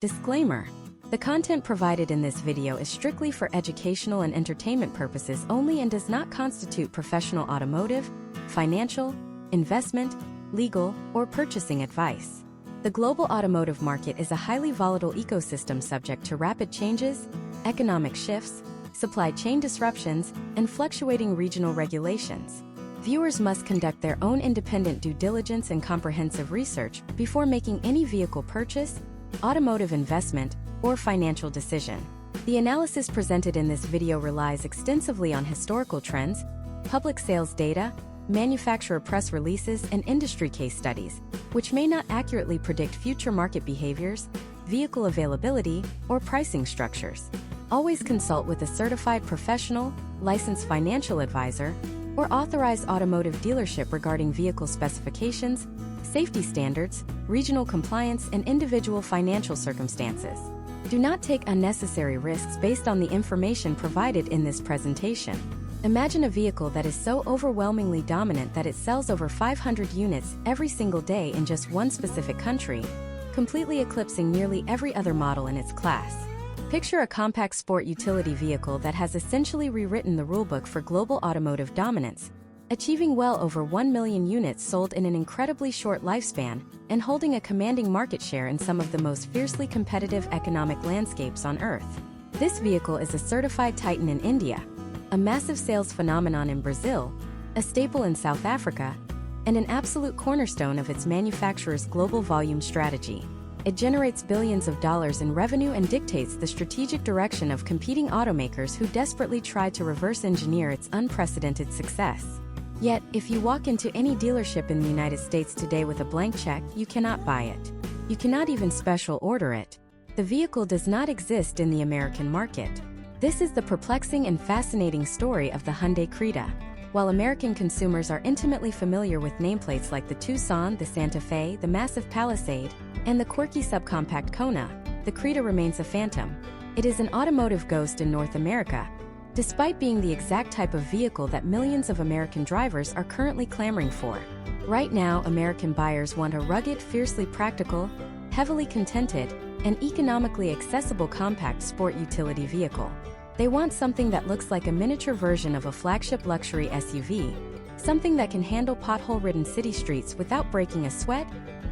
Disclaimer: the content provided in this video is strictly for educational and entertainment purposes only and does not constitute professional automotive, financial, investment, legal, or purchasing advice. The global automotive market is a highly volatile ecosystem subject to rapid changes, economic shifts, supply chain disruptions, and fluctuating regional regulations. Viewers must conduct their own independent due diligence and comprehensive research before making any vehicle purchase, automotive investment, or financial decision. The analysis presented in this video relies extensively on historical trends, public sales data, manufacturer press releases, and industry case studies, which may not accurately predict future market behaviors, vehicle availability, or pricing structures. Always consult with a certified professional, licensed financial advisor, or authorized automotive dealership regarding vehicle specifications, safety standards, regional compliance, and individual financial circumstances. Do not take unnecessary risks based on the information provided in this presentation. Imagine a vehicle that is so overwhelmingly dominant that it sells over 500 units every single day in just one specific country, completely eclipsing nearly every other model in its class. Picture a compact sport utility vehicle that has essentially rewritten the rulebook for global automotive dominance, achieving well over 1 million units sold in an incredibly short lifespan and holding a commanding market share in some of the most fiercely competitive economic landscapes on Earth. This vehicle is a certified titan in India, a massive sales phenomenon in Brazil, a staple in South Africa, and an absolute cornerstone of its manufacturer's global volume strategy. It generates billions of dollars in revenue and dictates the strategic direction of competing automakers who desperately try to reverse engineer its unprecedented success. Yet, if you walk into any dealership in the United States today with a blank check, you cannot buy it. You cannot even special order it. The vehicle does not exist in the American market. This is the perplexing and fascinating story of the Hyundai Creta. While American consumers are intimately familiar with nameplates like the Tucson, the Santa Fe, the massive Palisade, and the quirky subcompact Kona, the Creta remains a phantom. It is an automotive ghost in North America, despite being the exact type of vehicle that millions of American drivers are currently clamoring for. Right now, American buyers want a rugged, fiercely practical, heavily contented, and economically accessible compact sport utility vehicle. They want something that looks like a miniature version of a flagship luxury SUV, something that can handle pothole-ridden city streets without breaking a sweat,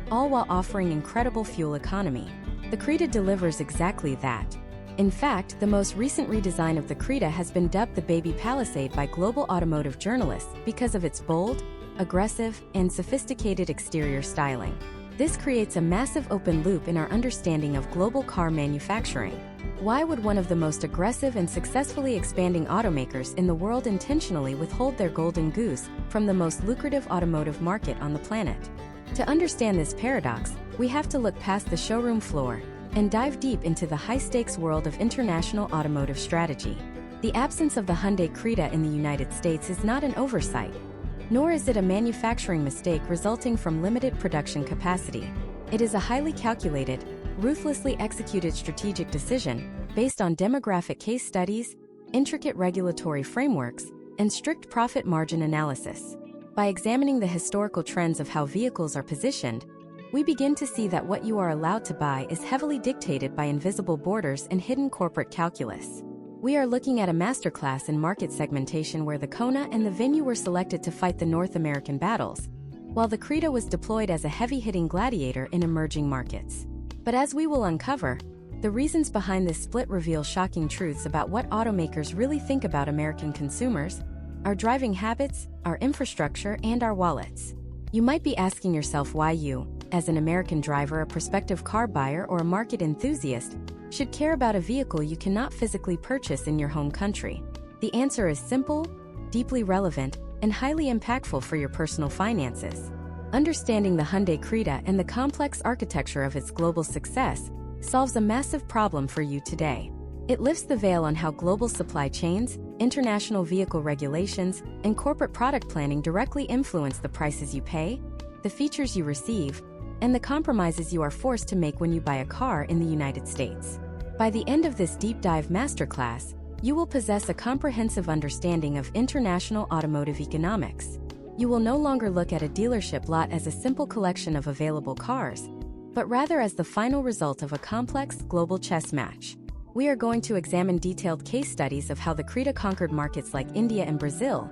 all while offering incredible fuel economy. The Creta delivers exactly that. In fact, the most recent redesign of the Creta has been dubbed the Baby Palisade by global automotive journalists because of its bold, aggressive, and sophisticated exterior styling. This creates a massive open loop in our understanding of global car manufacturing. Why would one of the most aggressive and successfully expanding automakers in the world intentionally withhold their golden goose from the most lucrative automotive market on the planet? To understand this paradox, we have to look past the showroom floor and dive deep into the high-stakes world of international automotive strategy. The absence of the Hyundai Creta in the United States is not an oversight, nor is it a manufacturing mistake resulting from limited production capacity. It is a highly calculated, ruthlessly executed strategic decision based on demographic case studies, intricate regulatory frameworks, and strict profit margin analysis. By examining the historical trends of how vehicles are positioned, we begin to see that what you are allowed to buy is heavily dictated by invisible borders and hidden corporate calculus. We are looking at a masterclass in market segmentation where the Kona and the Venue were selected to fight the North American battles, while the Creta was deployed as a heavy-hitting gladiator in emerging markets. But as we will uncover, the reasons behind this split reveal shocking truths about what automakers really think about American consumers, our driving habits, our infrastructure, and our wallets. You might be asking yourself why you, as an American driver, a prospective car buyer, or a market enthusiast, should care about a vehicle you cannot physically purchase in your home country. The answer is simple, deeply relevant, and highly impactful for your personal finances. Understanding the Hyundai Creta and the complex architecture of its global success solves a massive problem for you today. It lifts the veil on how global supply chains, international vehicle regulations, and corporate product planning directly influence the prices you pay, the features you receive, and the compromises you are forced to make when you buy a car in the United States. By the end of this deep dive masterclass, you will possess a comprehensive understanding of international automotive economics. You will no longer look at a dealership lot as a simple collection of available cars, but rather as the final result of a complex global chess match. We are going to examine detailed case studies of how the Creta conquered markets like India and Brazil,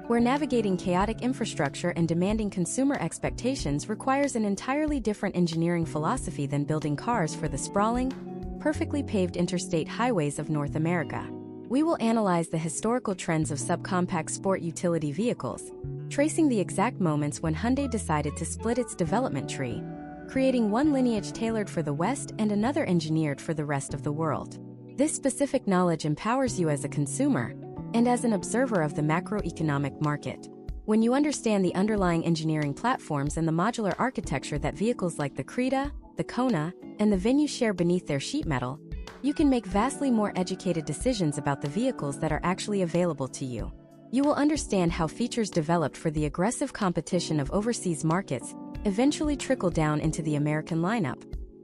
where navigating chaotic infrastructure and demanding consumer expectations requires an entirely different engineering philosophy than building cars for the sprawling, perfectly paved interstate highways of North America. We will analyze the historical trends of subcompact sport utility vehicles, tracing the exact moments when Hyundai decided to split its development tree, creating one lineage tailored for the West and another engineered for the rest of the world. This specific knowledge empowers you as a consumer and as an observer of the macroeconomic market. When you understand the underlying engineering platforms and the modular architecture that vehicles like the Creta, the Kona, and the Venue share beneath their sheet metal, you can make vastly more educated decisions about the vehicles that are actually available to you. You will understand how features developed for the aggressive competition of overseas markets eventually trickle down into the American lineup,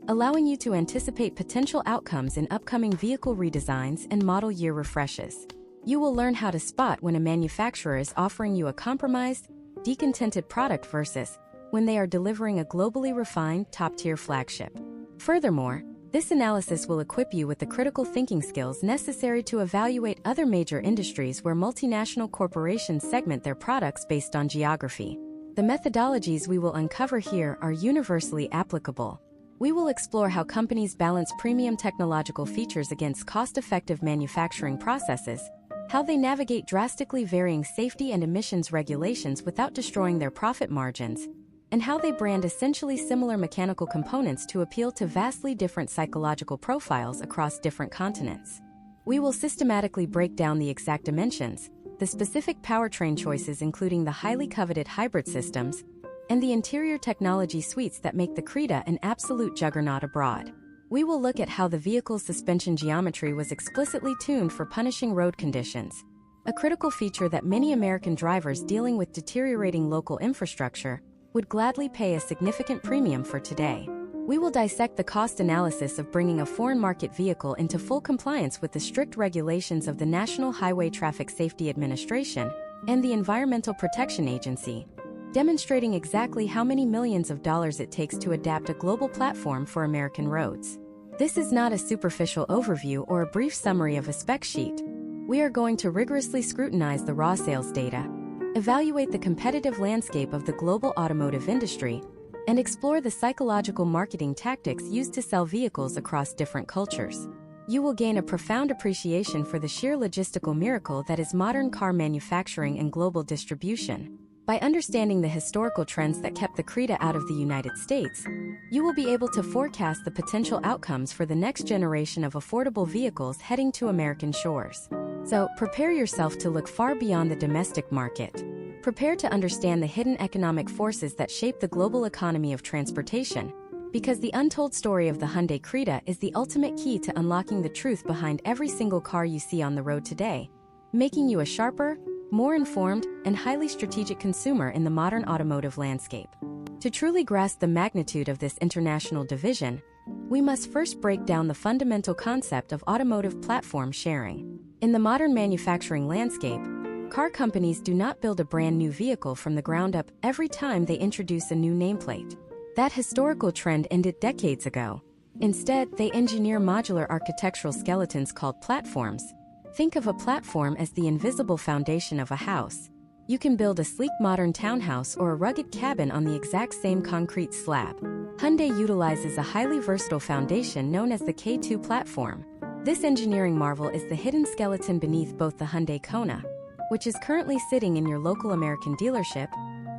allowing you to anticipate potential outcomes in upcoming vehicle redesigns and model year refreshes. You will learn how to spot when a manufacturer is offering you a compromised, decontented product versus when they are delivering a globally refined, top-tier flagship. Furthermore, this analysis will equip you with the critical thinking skills necessary to evaluate other major industries where multinational corporations segment their products based on geography. The methodologies we will uncover here are universally applicable. We will explore how companies balance premium technological features against cost-effective manufacturing processes, how they navigate drastically varying safety and emissions regulations without destroying their profit margins, and how they brand essentially similar mechanical components to appeal to vastly different psychological profiles across different continents. We will systematically break down the exact dimensions, the specific powertrain choices including the highly coveted hybrid systems, and the interior technology suites that make the Creta an absolute juggernaut abroad. We will look at how the vehicle's suspension geometry was explicitly tuned for punishing road conditions, a critical feature that many American drivers dealing with deteriorating local infrastructure would gladly pay a significant premium for today. We will dissect the cost analysis of bringing a foreign market vehicle into full compliance with the strict regulations of the National Highway Traffic Safety Administration and the Environmental Protection Agency, demonstrating exactly how many millions of dollars it takes to adapt a global platform for American roads. This is not a superficial overview or a brief summary of a spec sheet. We are going to rigorously scrutinize the raw sales data, evaluate the competitive landscape of the global automotive industry, and explore the psychological marketing tactics used to sell vehicles across different cultures. You will gain a profound appreciation for the sheer logistical miracle that is modern car manufacturing and global distribution. By understanding the historical trends that kept the Creta out of the United States, you will be able to forecast the potential outcomes for the next generation of affordable vehicles heading to American shores. So, prepare yourself to look far beyond the domestic market. Prepare to understand the hidden economic forces that shape the global economy of transportation, because the untold story of the Hyundai Creta is the ultimate key to unlocking the truth behind every single car you see on the road today, making you a sharper, more informed, and highly strategic consumer in the modern automotive landscape. To truly grasp the magnitude of this international division, we must first break down the fundamental concept of automotive platform sharing. In the modern manufacturing landscape, car companies do not build a brand new vehicle from the ground up every time they introduce a new nameplate. That historical trend ended decades ago. Instead, they engineer modular architectural skeletons called platforms. Think of a platform as the invisible foundation of a house. You can build a sleek modern townhouse or a rugged cabin on the exact same concrete slab. Hyundai utilizes a highly versatile foundation known as the K2 platform. This engineering marvel is the hidden skeleton beneath both the Hyundai Kona, which is currently sitting in your local American dealership,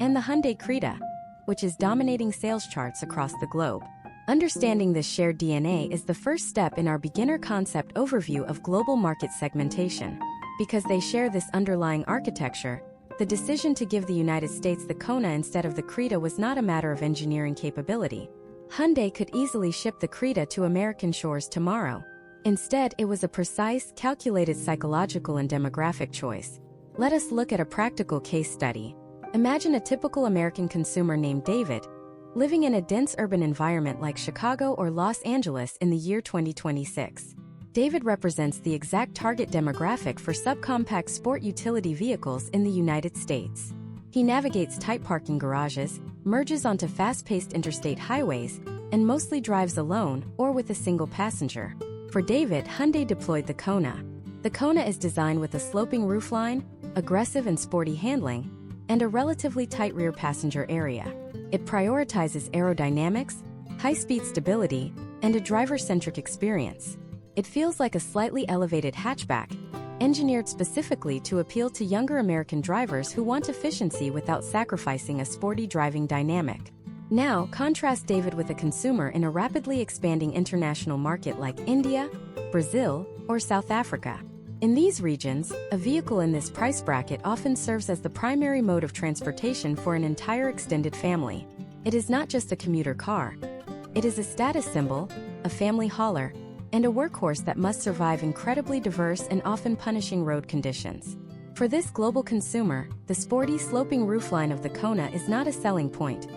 and the Hyundai Creta, which is dominating sales charts across the globe. Understanding this shared DNA is the first step in our beginner concept overview of global market segmentation. Because they share this underlying architecture, the decision to give the United States the Kona instead of the Creta was not a matter of engineering capability. Hyundai could easily ship the Creta to American shores tomorrow. Instead, it was a precise, calculated psychological and demographic choice. Let us look at a practical case study. Imagine a typical American consumer named David, living in a dense urban environment like Chicago or Los Angeles in the year 2026. David represents the exact target demographic for subcompact sport utility vehicles in the United States. He navigates tight parking garages, merges onto fast-paced interstate highways, and mostly drives alone or with a single passenger. For David, Hyundai deployed the Kona. The Kona is designed with a sloping roofline, aggressive and sporty handling, and a relatively tight rear passenger area. It prioritizes aerodynamics, high-speed stability, and a driver-centric experience. It feels like a slightly elevated hatchback, engineered specifically to appeal to younger American drivers who want efficiency without sacrificing a sporty driving dynamic. Now, contrast David with a consumer in a rapidly expanding international market like India, Brazil, or South Africa. In these regions, a vehicle in this price bracket often serves as the primary mode of transportation for an entire extended family. It is not just a commuter car. It is a status symbol, a family hauler, and a workhorse that must survive incredibly diverse and often punishing road conditions. For this global consumer, the sporty sloping roofline of the Kona is not a selling point.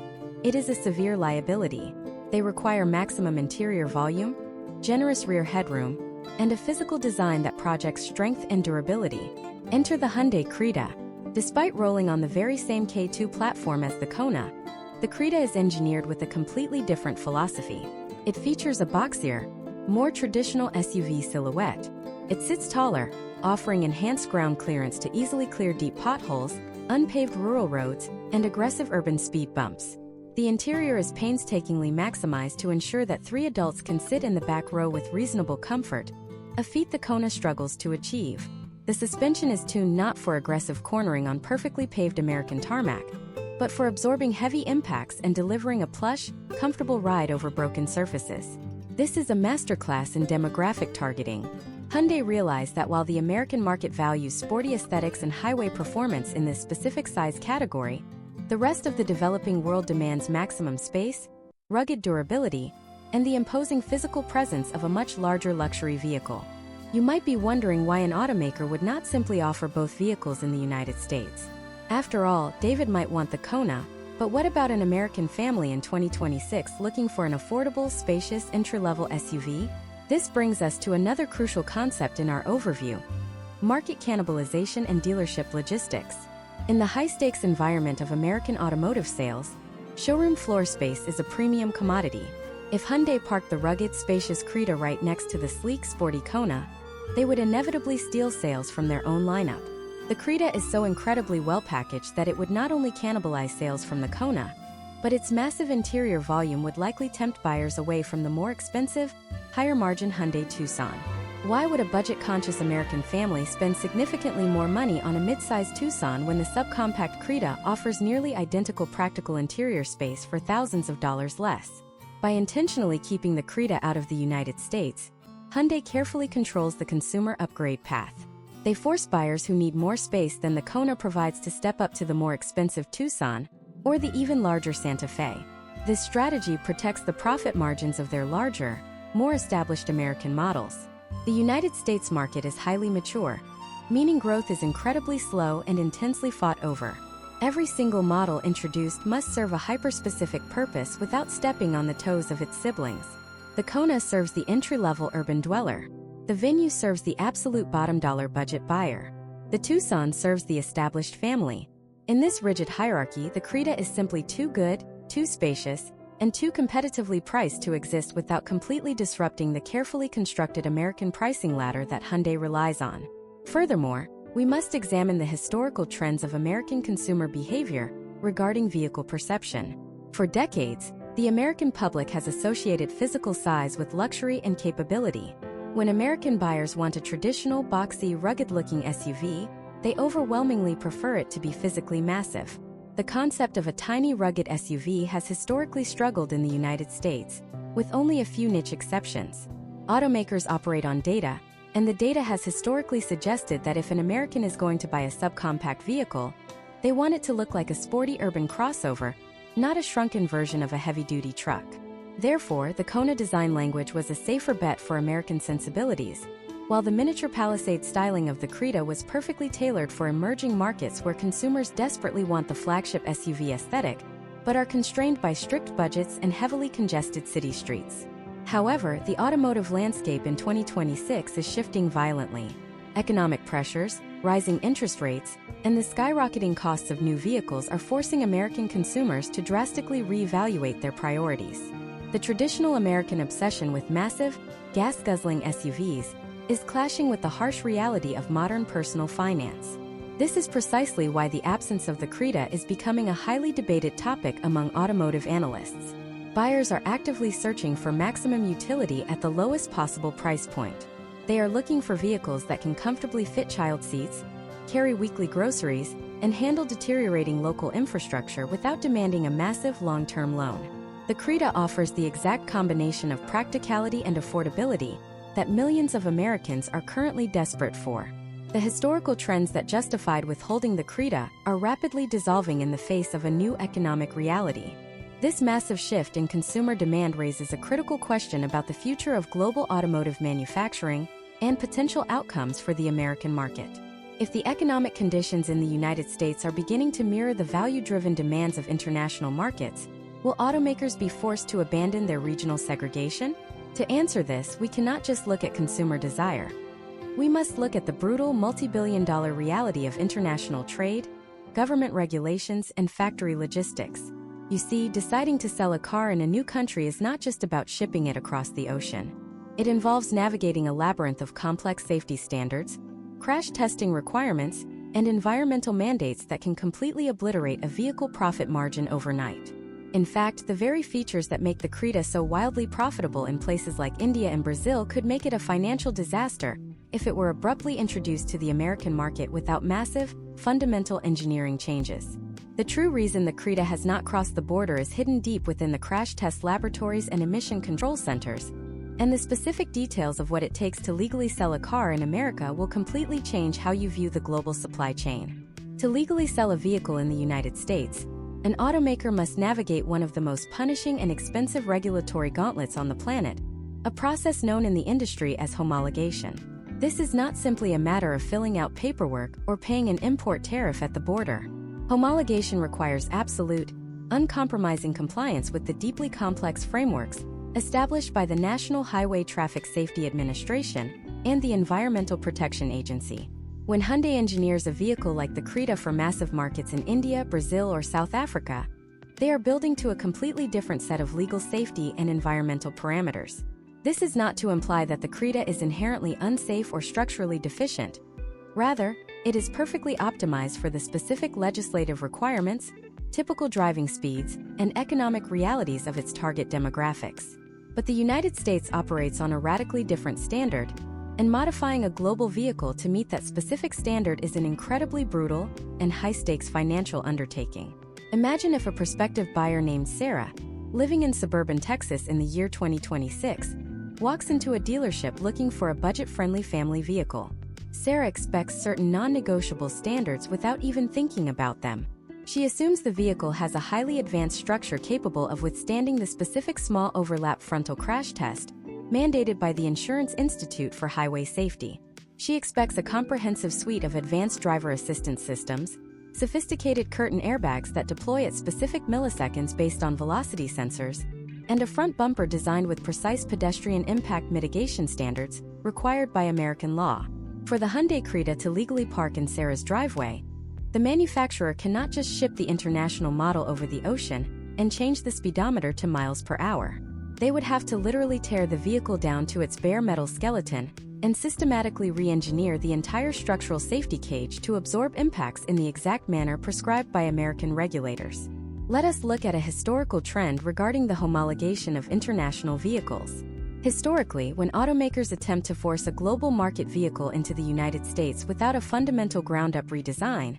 It is a severe liability. They require maximum interior volume, generous rear headroom, and a physical design that projects strength and durability. Enter the Hyundai Creta. Despite rolling on the very same K2 platform as the Kona, the Creta is engineered with a completely different philosophy. It features a boxier, more traditional SUV silhouette. It sits taller, offering enhanced ground clearance to easily clear deep potholes, unpaved rural roads, and aggressive urban speed bumps. The interior is painstakingly maximized to ensure that 3 adults can sit in the back row with reasonable comfort, a feat the Kona struggles to achieve. The suspension is tuned not for aggressive cornering on perfectly paved American tarmac, but for absorbing heavy impacts and delivering a plush, comfortable ride over broken surfaces. This is a masterclass in demographic targeting. Hyundai realized that while the American market values sporty aesthetics and highway performance in this specific size category, the rest of the developing world demands maximum space, rugged durability, and the imposing physical presence of a much larger luxury vehicle. You might be wondering why an automaker would not simply offer both vehicles in the United States. After all, David might want the Kona, but what about an American family in 2026 looking for an affordable, spacious, entry-level SUV? This brings us to another crucial concept in our overview: market cannibalization and dealership logistics. In the high-stakes environment of American automotive sales, showroom floor space is a premium commodity. If Hyundai parked the rugged, spacious Creta right next to the sleek, sporty Kona, they would inevitably steal sales from their own lineup. The Creta is so incredibly well-packaged that it would not only cannibalize sales from the Kona, but its massive interior volume would likely tempt buyers away from the more expensive, higher-margin Hyundai Tucson. Why would a budget-conscious American family spend significantly more money on a mid-size Tucson when the subcompact Creta offers nearly identical practical interior space for thousands of dollars less? By intentionally keeping the Creta out of the United States, Hyundai carefully controls the consumer upgrade path. They force buyers who need more space than the Kona provides to step up to the more expensive Tucson or the even larger Santa Fe. This strategy protects the profit margins of their larger, more established American models. The United States market is highly mature, meaning growth is incredibly slow and intensely fought over. Every single model introduced must serve a hyper-specific purpose without stepping on the toes of its siblings. The Kona serves the entry-level urban dweller. The Venue serves the absolute bottom-dollar budget buyer. The Tucson serves the established family. In this rigid hierarchy, the Creta is simply too good, too spacious, and too competitively priced to exist without completely disrupting the carefully constructed American pricing ladder that Hyundai relies on. Furthermore, we must examine the historical trends of American consumer behavior regarding vehicle perception. For decades, the American public has associated physical size with luxury and capability. When American buyers want a traditional, boxy, rugged-looking SUV, they overwhelmingly prefer it to be physically massive. The concept of a tiny, rugged SUV has historically struggled in the United States, with only a few niche exceptions. Automakers operate on data, and the data has historically suggested that if an American is going to buy a subcompact vehicle, they want it to look like a sporty urban crossover, not a shrunken version of a heavy-duty truck. Therefore, the Kona design language was a safer bet for American sensibilities, while the miniature Palisade styling of the Creta was perfectly tailored for emerging markets where consumers desperately want the flagship SUV aesthetic, but are constrained by strict budgets and heavily congested city streets. However, the automotive landscape in 2026 is shifting violently. Economic pressures, rising interest rates, and the skyrocketing costs of new vehicles are forcing American consumers to drastically reevaluate their priorities. The traditional American obsession with massive, gas-guzzling SUVs is clashing with the harsh reality of modern personal finance. This is precisely why the absence of the Creta is becoming a highly debated topic among automotive analysts. Buyers are actively searching for maximum utility at the lowest possible price point. They are looking for vehicles that can comfortably fit child seats, carry weekly groceries, and handle deteriorating local infrastructure without demanding a massive long-term loan. The Creta offers the exact combination of practicality and affordability that millions of Americans are currently desperate for. The historical trends that justified withholding the Creta are rapidly dissolving in the face of a new economic reality. This massive shift in consumer demand raises a critical question about the future of global automotive manufacturing and potential outcomes for the American market. If the economic conditions in the United States are beginning to mirror the value-driven demands of international markets, will automakers be forced to abandon their regional segregation? To answer this, we cannot just look at consumer desire. We must look at the brutal multi-billion-dollar reality of international trade, government regulations, and factory logistics. You see, deciding to sell a car in a new country is not just about shipping it across the ocean. It involves navigating a labyrinth of complex safety standards, crash testing requirements, and environmental mandates that can completely obliterate a vehicle profit margin overnight. In fact, the very features that make the Creta so wildly profitable in places like India and Brazil could make it a financial disaster if it were abruptly introduced to the American market without massive, fundamental engineering changes. The true reason the Creta has not crossed the border is hidden deep within the crash test laboratories and emission control centers, and the specific details of what it takes to legally sell a car in America will completely change how you view the global supply chain. To legally sell a vehicle in the United States, an automaker must navigate one of the most punishing and expensive regulatory gauntlets on the planet, a process known in the industry as homologation. This is not simply a matter of filling out paperwork or paying an import tariff at the border. Homologation requires absolute, uncompromising compliance with the deeply complex frameworks established by the National Highway Traffic Safety Administration and the Environmental Protection Agency. When Hyundai engineers a vehicle like the Creta for massive markets in India, Brazil, or South Africa, they are building to a completely different set of legal safety and environmental parameters. This is not to imply that the Creta is inherently unsafe or structurally deficient. Rather, it is perfectly optimized for the specific legislative requirements, typical driving speeds, and economic realities of its target demographics. But the United States operates on a radically different standard, and modifying a global vehicle to meet that specific standard is an incredibly brutal and high-stakes financial undertaking. Imagine if a prospective buyer named Sarah, living in suburban Texas in the year 2026, walks into a dealership looking for a budget-friendly family vehicle. Sarah expects certain non-negotiable standards without even thinking about them. She assumes the vehicle has a highly advanced structure capable of withstanding the specific small overlap frontal crash test mandated by the Insurance Institute for Highway Safety. She expects a comprehensive suite of advanced driver assistance systems, sophisticated curtain airbags that deploy at specific milliseconds based on velocity sensors, and a front bumper designed with precise pedestrian impact mitigation standards required by American law. For the Hyundai Creta to legally park in Sarah's driveway, the manufacturer cannot just ship the international model over the ocean and change the speedometer to miles per hour. They would have to literally tear the vehicle down to its bare metal skeleton and systematically re-engineer the entire structural safety cage to absorb impacts in the exact manner prescribed by American regulators. Let us look at a historical trend regarding the homologation of international vehicles. Historically, when automakers attempt to force a global market vehicle into the United States without a fundamental ground-up redesign,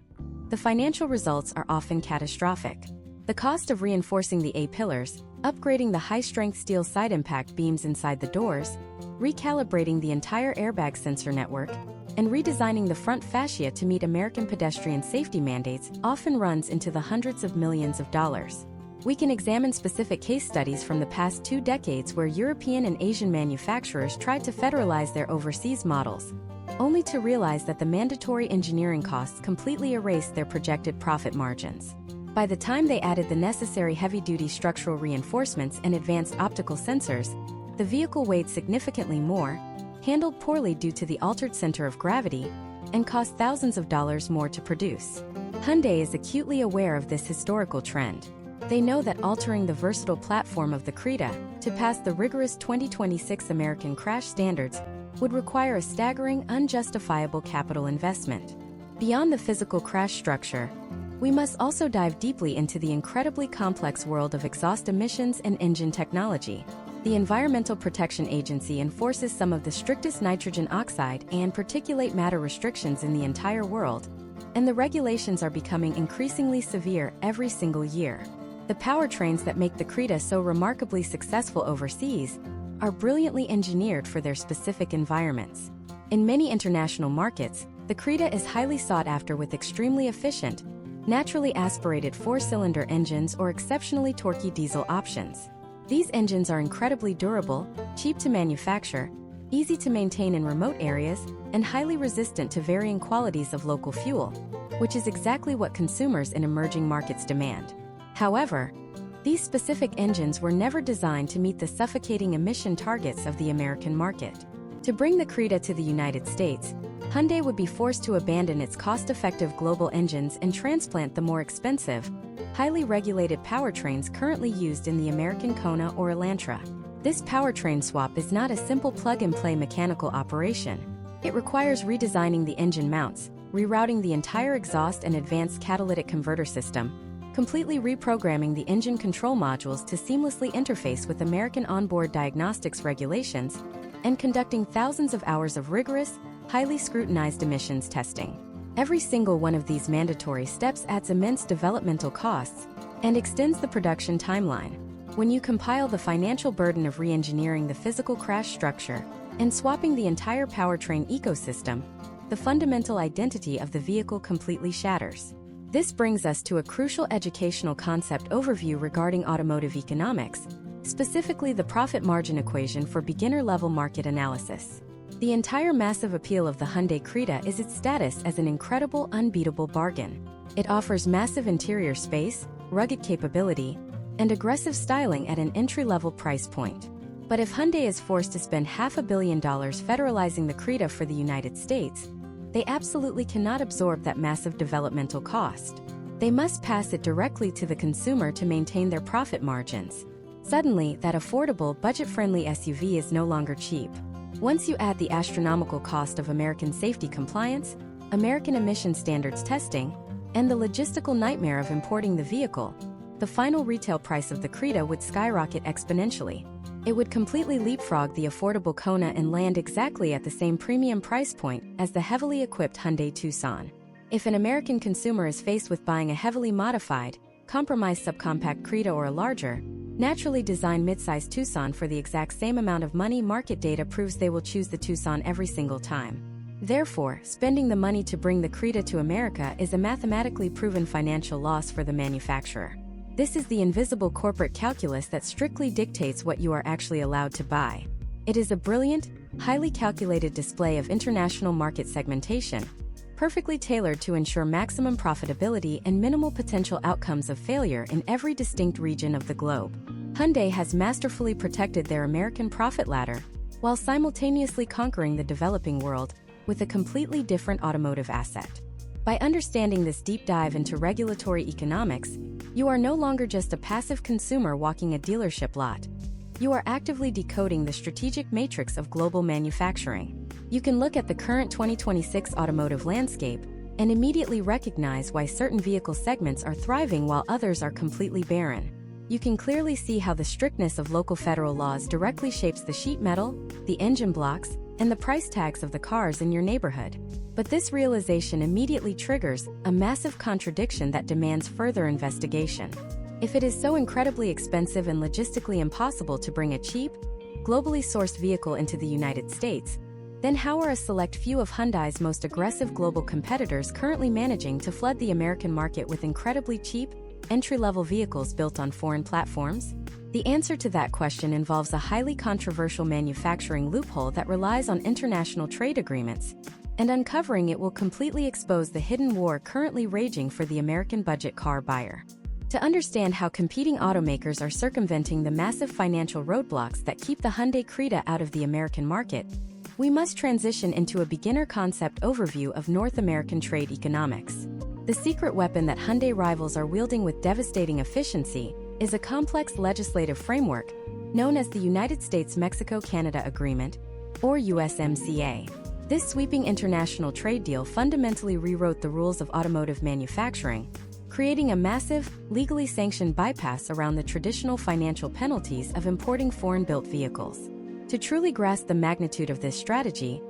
the financial results are often catastrophic. The cost of reinforcing the A-pillars, upgrading the high-strength steel side impact beams inside the doors, recalibrating the entire airbag sensor network, and redesigning the front fascia to meet American pedestrian safety mandates often runs into the hundreds of millions of dollars. We can examine specific case studies from the past 2 decades where European and Asian manufacturers tried to federalize their overseas models, only to realize that the mandatory engineering costs completely erased their projected profit margins. By the time they added the necessary heavy-duty structural reinforcements and advanced optical sensors, the vehicle weighed significantly more, handled poorly due to the altered center of gravity, and cost thousands of dollars more to produce. Hyundai is acutely aware of this historical trend. They know that altering the versatile platform of the Creta to pass the rigorous 2026 American crash standards would require a staggering, unjustifiable capital investment. Beyond the physical crash structure, we must also dive deeply into the incredibly complex world of exhaust emissions and engine technology. The Environmental Protection Agency enforces some of the strictest nitrogen oxide and particulate matter restrictions in the entire world, and the regulations are becoming increasingly severe every single year. The powertrains that make the Creta so remarkably successful overseas are brilliantly engineered for their specific environments. In many international markets, the Creta is highly sought after with extremely efficient, naturally aspirated four-cylinder engines or exceptionally torquey diesel options. These engines are incredibly durable, cheap to manufacture, easy to maintain in remote areas, and highly resistant to varying qualities of local fuel, which is exactly what consumers in emerging markets demand. However, these specific engines were never designed to meet the suffocating emission targets of the American market. To bring the Creta to the United States, Hyundai would be forced to abandon its cost-effective global engines and transplant the more expensive, highly regulated powertrains currently used in the American Kona or Elantra. This powertrain swap is not a simple plug-and-play mechanical operation. It requires redesigning the engine mounts, rerouting the entire exhaust and advanced catalytic converter system, completely reprogramming the engine control modules to seamlessly interface with American onboard diagnostics regulations, and conducting thousands of hours of rigorous, highly scrutinized emissions testing. Every single one of these mandatory steps adds immense developmental costs and extends the production timeline. When you compile the financial burden of re-engineering the physical crash structure and swapping the entire powertrain ecosystem, the fundamental identity of the vehicle completely shatters. This brings us to a crucial educational concept overview regarding automotive economics, specifically the profit margin equation for beginner-level market analysis. The entire massive appeal of the Hyundai Creta is its status as an incredible, unbeatable bargain. It offers massive interior space, rugged capability, and aggressive styling at an entry-level price point. But if Hyundai is forced to spend $500 million federalizing the Creta for the United States, they absolutely cannot absorb that massive developmental cost. They must pass it directly to the consumer to maintain their profit margins. Suddenly, that affordable, budget-friendly SUV is no longer cheap. Once you add the astronomical cost of American safety compliance, American emission standards testing, and the logistical nightmare of importing the vehicle, the final retail price of the Creta would skyrocket exponentially. It would completely leapfrog the affordable Kona and land exactly at the same premium price point as the heavily equipped Hyundai Tucson. If an American consumer is faced with buying a heavily modified, compromised subcompact Creta or a larger, naturally designed midsize Tucson for the exact same amount of money, market data proves they will choose the Tucson every single time. Therefore, spending the money to bring the Creta to America is a mathematically proven financial loss for the manufacturer. This is the invisible corporate calculus that strictly dictates what you are actually allowed to buy. It is a brilliant, highly calculated display of international market segmentation, perfectly tailored to ensure maximum profitability and minimal potential outcomes of failure in every distinct region of the globe. Hyundai has masterfully protected their American profit ladder, while simultaneously conquering the developing world with a completely different automotive asset. By understanding this deep dive into regulatory economics, you are no longer just a passive consumer walking a dealership lot. You are actively decoding the strategic matrix of global manufacturing. You can look at the current 2026 automotive landscape and immediately recognize why certain vehicle segments are thriving while others are completely barren. You can clearly see how the strictness of local federal laws directly shapes the sheet metal, the engine blocks, and the price tags of the cars in your neighborhood. But this realization immediately triggers a massive contradiction that demands further investigation. If it is so incredibly expensive and logistically impossible to bring a cheap, globally sourced vehicle into the United States, then how are a select few of Hyundai's most aggressive global competitors currently managing to flood the American market with incredibly cheap, entry-level vehicles built on foreign platforms? The answer to that question involves a highly controversial manufacturing loophole that relies on international trade agreements, and uncovering it will completely expose the hidden war currently raging for the American budget car buyer. To understand how competing automakers are circumventing the massive financial roadblocks that keep the Hyundai Creta out of the American market, we must transition into a beginner concept overview of North American trade economics. The secret weapon that Hyundai rivals are wielding with devastating efficiency is a complex legislative framework known as the United States-Mexico-Canada Agreement, or USMCA. This sweeping international trade deal fundamentally rewrote the rules of automotive manufacturing, creating a massive, legally sanctioned bypass around the traditional financial penalties of importing foreign-built vehicles. To truly grasp the magnitude of this strategy,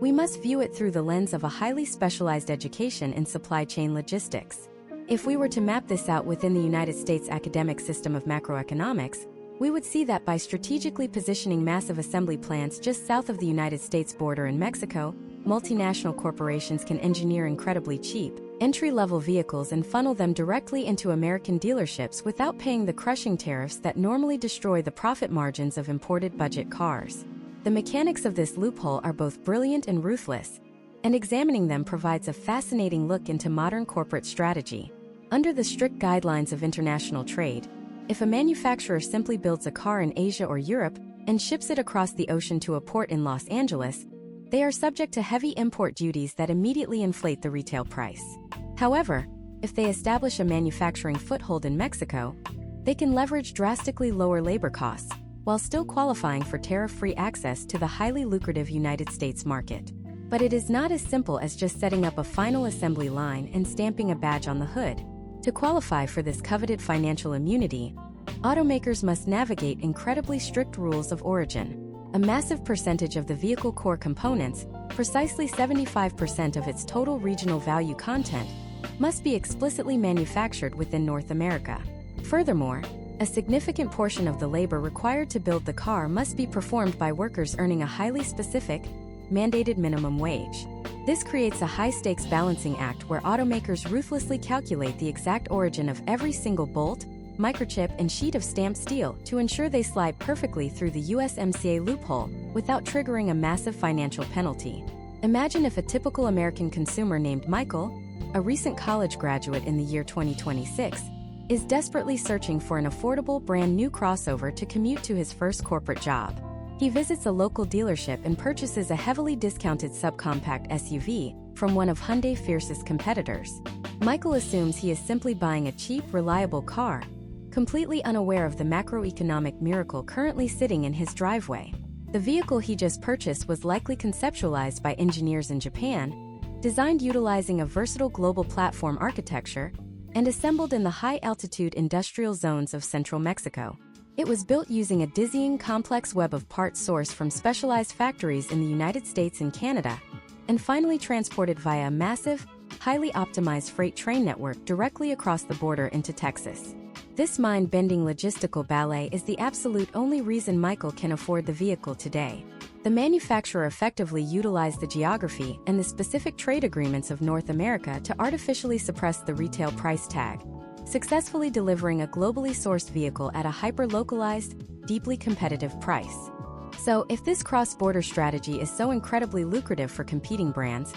we must view it through the lens of a highly specialized education in supply chain logistics. If we were to map this out within the United States academic system of macroeconomics, we would see that by strategically positioning massive assembly plants just south of the United States border in Mexico, multinational corporations can engineer incredibly cheap, entry-level vehicles and funnel them directly into American dealerships without paying the crushing tariffs that normally destroy the profit margins of imported budget cars. The mechanics of this loophole are both brilliant and ruthless, and examining them provides a fascinating look into modern corporate strategy. Under the strict guidelines of international trade, if a manufacturer simply builds a car in Asia or Europe and ships it across the ocean to a port in Los Angeles, they are subject to heavy import duties that immediately inflate the retail price. However, if they establish a manufacturing foothold in Mexico, they can leverage drastically lower labor costs, while still qualifying for tariff-free access to the highly lucrative United States market. But it is not as simple as just setting up a final assembly line and stamping a badge on the hood. To qualify for this coveted financial immunity, automakers must navigate incredibly strict rules of origin. A massive percentage of the vehicle core components, precisely 75% of its total regional value content, must be explicitly manufactured within North America. Furthermore, a significant portion of the labor required to build the car must be performed by workers earning a highly specific, mandated minimum wage. This creates a high-stakes balancing act where automakers ruthlessly calculate the exact origin of every single bolt, microchip, and sheet of stamped steel to ensure they slide perfectly through the USMCA loophole without triggering a massive financial penalty. Imagine if a typical American consumer named Michael, a recent college graduate in the year 2026, is desperately searching for an affordable brand-new crossover to commute to his first corporate job. He visits a local dealership and purchases a heavily discounted subcompact SUV from one of Hyundai's fiercest competitors. Michael assumes he is simply buying a cheap, reliable car, completely unaware of the macroeconomic miracle currently sitting in his driveway. The vehicle he just purchased was likely conceptualized by engineers in Japan, designed utilizing a versatile global platform architecture, and assembled in the high-altitude industrial zones of central Mexico. It was built using a dizzying complex web of parts sourced from specialized factories in the United States and Canada, and finally transported via a massive, highly optimized freight train network directly across the border into Texas. This mind-bending logistical ballet is the absolute only reason Michael can afford the vehicle today. The manufacturer effectively utilized the geography and the specific trade agreements of North America to artificially suppress the retail price tag, successfully delivering a globally sourced vehicle at a hyper-localized, deeply competitive price. So, if this cross-border strategy is so incredibly lucrative for competing brands,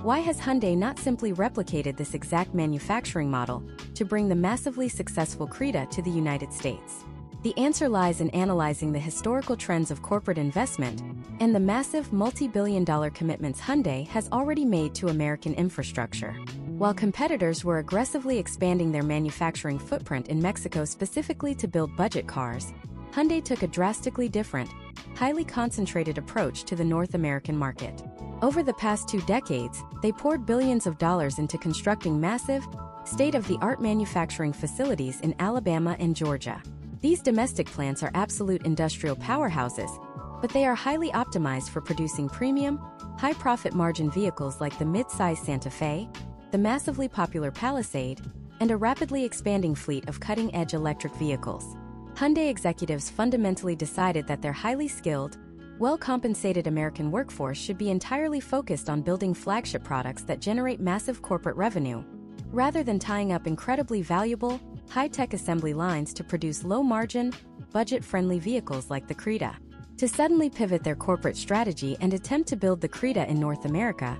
why has Hyundai not simply replicated this exact manufacturing model to bring the massively successful Creta to the United States? The answer lies in analyzing the historical trends of corporate investment and the massive multi-billion-dollar commitments Hyundai has already made to American infrastructure. While competitors were aggressively expanding their manufacturing footprint in Mexico specifically to build budget cars, Hyundai took a drastically different, highly concentrated approach to the North American market. Over the past 2 decades, they poured billions of dollars into constructing massive, state-of-the-art manufacturing facilities in Alabama and Georgia. These domestic plants are absolute industrial powerhouses, but they are highly optimized for producing premium, high-profit margin vehicles like the mid-size Santa Fe, the massively popular Palisade, and a rapidly expanding fleet of cutting-edge electric vehicles. Hyundai executives fundamentally decided that their highly skilled, well-compensated American workforce should be entirely focused on building flagship products that generate massive corporate revenue, rather than tying up incredibly valuable, high-tech assembly lines to produce low-margin, budget-friendly vehicles like the Creta. To suddenly pivot their corporate strategy and attempt to build the Creta in North America,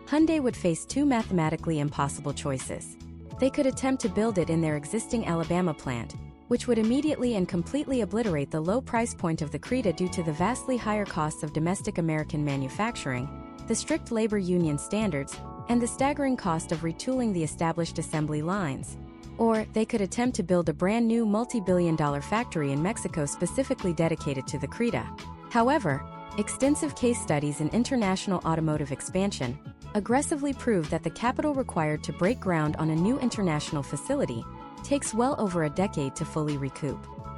Hyundai would face 2 mathematically impossible choices. They could attempt to build it in their existing Alabama plant, which would immediately and completely obliterate the low price point of the Creta due to the vastly higher costs of domestic American manufacturing, the strict labor union standards, and the staggering cost of retooling the established assembly lines. Or, they could attempt to build a brand new multi-billion-dollar factory in Mexico specifically dedicated to the Creta. However, extensive case studies in international automotive expansion aggressively prove that the capital required to break ground on a new international facility takes well over a decade to fully recoup.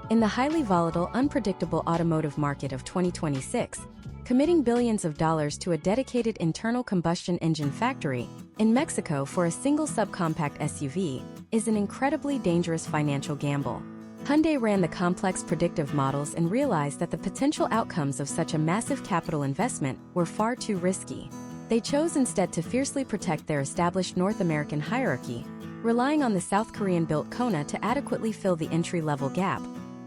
In the highly volatile, unpredictable automotive market of 2026, committing billions of dollars to a dedicated internal combustion engine factory in Mexico for a single subcompact SUV is an incredibly dangerous financial gamble. Hyundai ran the complex predictive models and realized that the potential outcomes of such a massive capital investment were far too risky. They chose instead to fiercely protect their established North American hierarchy, relying on the South Korean-built Kona to adequately fill the entry-level gap,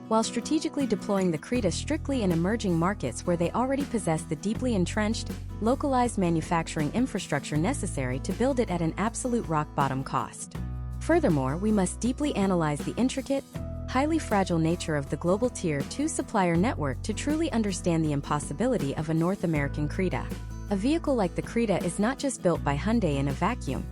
while strategically deploying the Creta strictly in emerging markets where they already possess the deeply entrenched, localized manufacturing infrastructure necessary to build it at an absolute rock-bottom cost. Furthermore, we must deeply analyze the intricate, highly fragile nature of the global Tier 2 supplier network to truly understand the impossibility of a North American Creta. A vehicle like the Creta is not just built by Hyundai in a vacuum.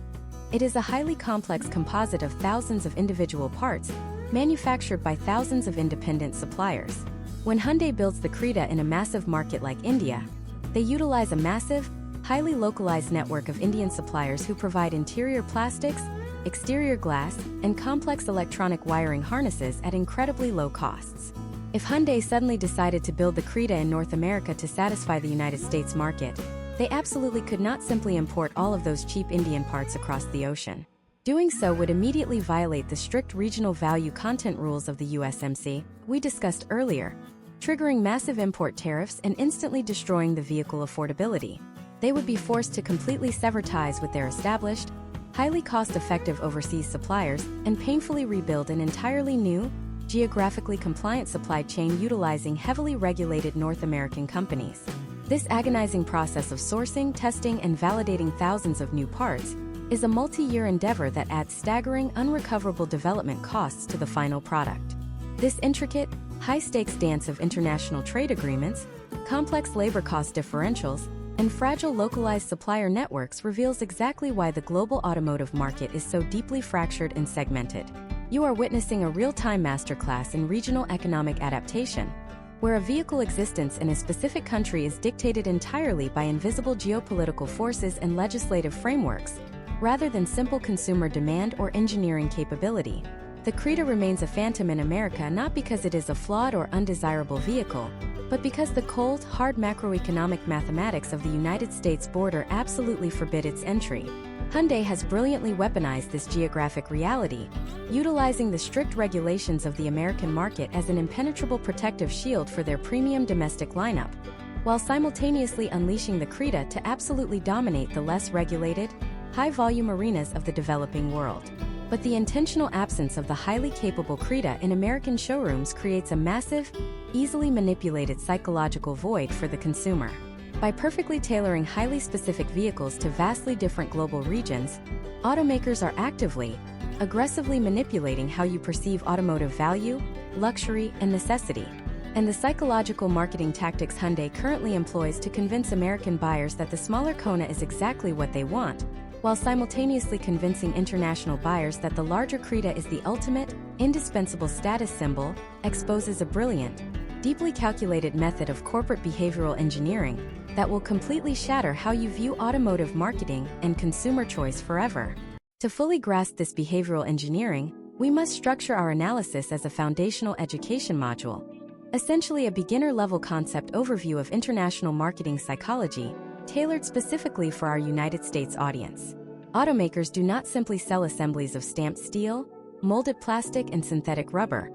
It is a highly complex composite of thousands of individual parts, manufactured by thousands of independent suppliers. When Hyundai builds the Creta in a massive market like India, they utilize a massive, highly localized network of Indian suppliers who provide interior plastics, exterior glass, and complex electronic wiring harnesses at incredibly low costs. If Hyundai suddenly decided to build the Creta in North America to satisfy the United States market, they absolutely could not simply import all of those cheap Indian parts across the ocean. Doing so would immediately violate the strict regional value content rules of the USMCA we discussed earlier, triggering massive import tariffs and instantly destroying the vehicle affordability. They would be forced to completely sever ties with their established, highly cost-effective overseas suppliers and painfully rebuild an entirely new, geographically compliant supply chain utilizing heavily regulated North American companies. This agonizing process of sourcing, testing, and validating thousands of new parts is a multi-year endeavor that adds staggering, unrecoverable development costs to the final product. This intricate, high-stakes dance of international trade agreements, complex labor cost differentials, and fragile localized supplier networks reveals exactly why the global automotive market is so deeply fractured and segmented. You are witnessing a real-time masterclass in regional economic adaptation, where a vehicle existence in a specific country is dictated entirely by invisible geopolitical forces and legislative frameworks, rather than simple consumer demand or engineering capability. The Creta remains a phantom in America not because it is a flawed or undesirable vehicle, but because the cold, hard macroeconomic mathematics of the United States border absolutely forbid its entry. Hyundai has brilliantly weaponized this geographic reality, utilizing the strict regulations of the American market as an impenetrable protective shield for their premium domestic lineup, while simultaneously unleashing the Creta to absolutely dominate the less regulated, high-volume arenas of the developing world. But the intentional absence of the highly capable Creta in American showrooms creates a massive, easily manipulated psychological void for the consumer. By perfectly tailoring highly specific vehicles to vastly different global regions, automakers are actively, aggressively manipulating how you perceive automotive value, luxury, and necessity. And the psychological marketing tactics Hyundai currently employs to convince American buyers that the smaller Kona is exactly what they want, while simultaneously convincing international buyers that the larger Creta is the ultimate, indispensable status symbol, exposes a brilliant, deeply calculated method of corporate behavioral engineering that will completely shatter how you view automotive marketing and consumer choice forever. To fully grasp this behavioral engineering, we must structure our analysis as a foundational education module, essentially a beginner-level concept overview of international marketing psychology, tailored specifically for our United States audience. Automakers do not simply sell assemblies of stamped steel, molded plastic, and synthetic rubber.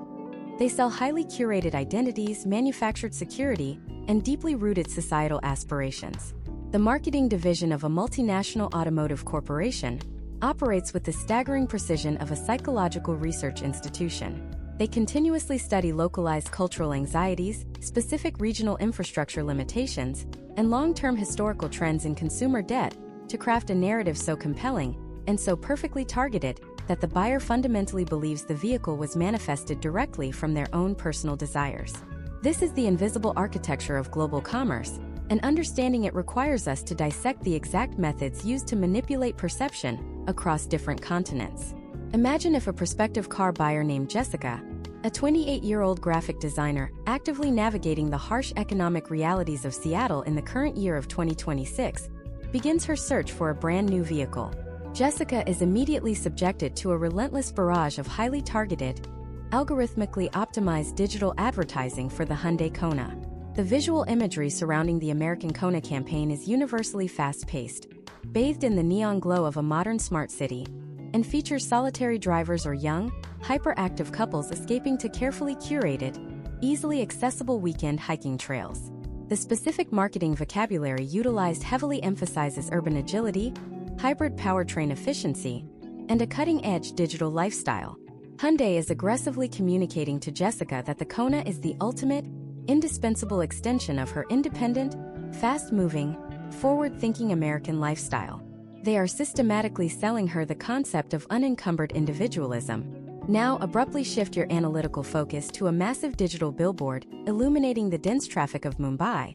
They sell highly curated identities, manufactured security, and deeply rooted societal aspirations. The marketing division of a multinational automotive corporation operates with the staggering precision of a psychological research institution. They continuously study localized cultural anxieties, specific regional infrastructure limitations, and long-term historical trends in consumer debt to craft a narrative so compelling and so perfectly targeted that the buyer fundamentally believes the vehicle was manifested directly from their own personal desires. This is the invisible architecture of global commerce, and understanding it requires us to dissect the exact methods used to manipulate perception across different continents. Imagine if a prospective car buyer named Jessica, a 28-year-old graphic designer actively navigating the harsh economic realities of Seattle in the current year of 2026, begins her search for a brand new vehicle. Jessica is immediately subjected to a relentless barrage of highly targeted, algorithmically optimized digital advertising for the Hyundai Kona. The visual imagery surrounding the American Kona campaign is universally fast-paced, bathed in the neon glow of a modern smart city, and features solitary drivers or young, hyperactive couples escaping to carefully curated, easily accessible weekend hiking trails. The specific marketing vocabulary utilized heavily emphasizes urban agility, hybrid powertrain efficiency, and a cutting-edge digital lifestyle. Hyundai is aggressively communicating to Jessica that the Kona is the ultimate, indispensable extension of her independent, fast-moving, forward-thinking American lifestyle. They are systematically selling her the concept of unencumbered individualism. Now abruptly shift your analytical focus to a massive digital billboard illuminating the dense traffic of Mumbai,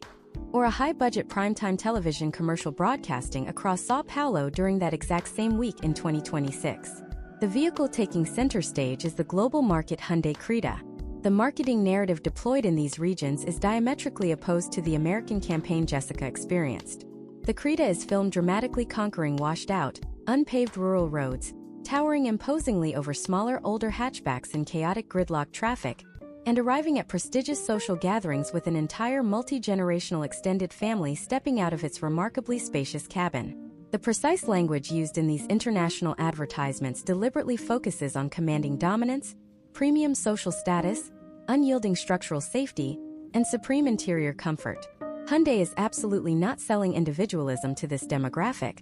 or a high-budget primetime television commercial broadcasting across São Paulo during that exact same week in 2026. The vehicle taking center stage is the global market Hyundai Creta. The marketing narrative deployed in these regions is diametrically opposed to the American campaign Jessica experienced. The Creta is filmed dramatically conquering washed-out, unpaved rural roads, towering imposingly over smaller, older hatchbacks in chaotic gridlock traffic, and arriving at prestigious social gatherings with an entire multi-generational extended family stepping out of its remarkably spacious cabin. The precise language used in these international advertisements deliberately focuses on commanding dominance, premium social status, unyielding structural safety, and supreme interior comfort. Hyundai is absolutely not selling individualism to this demographic.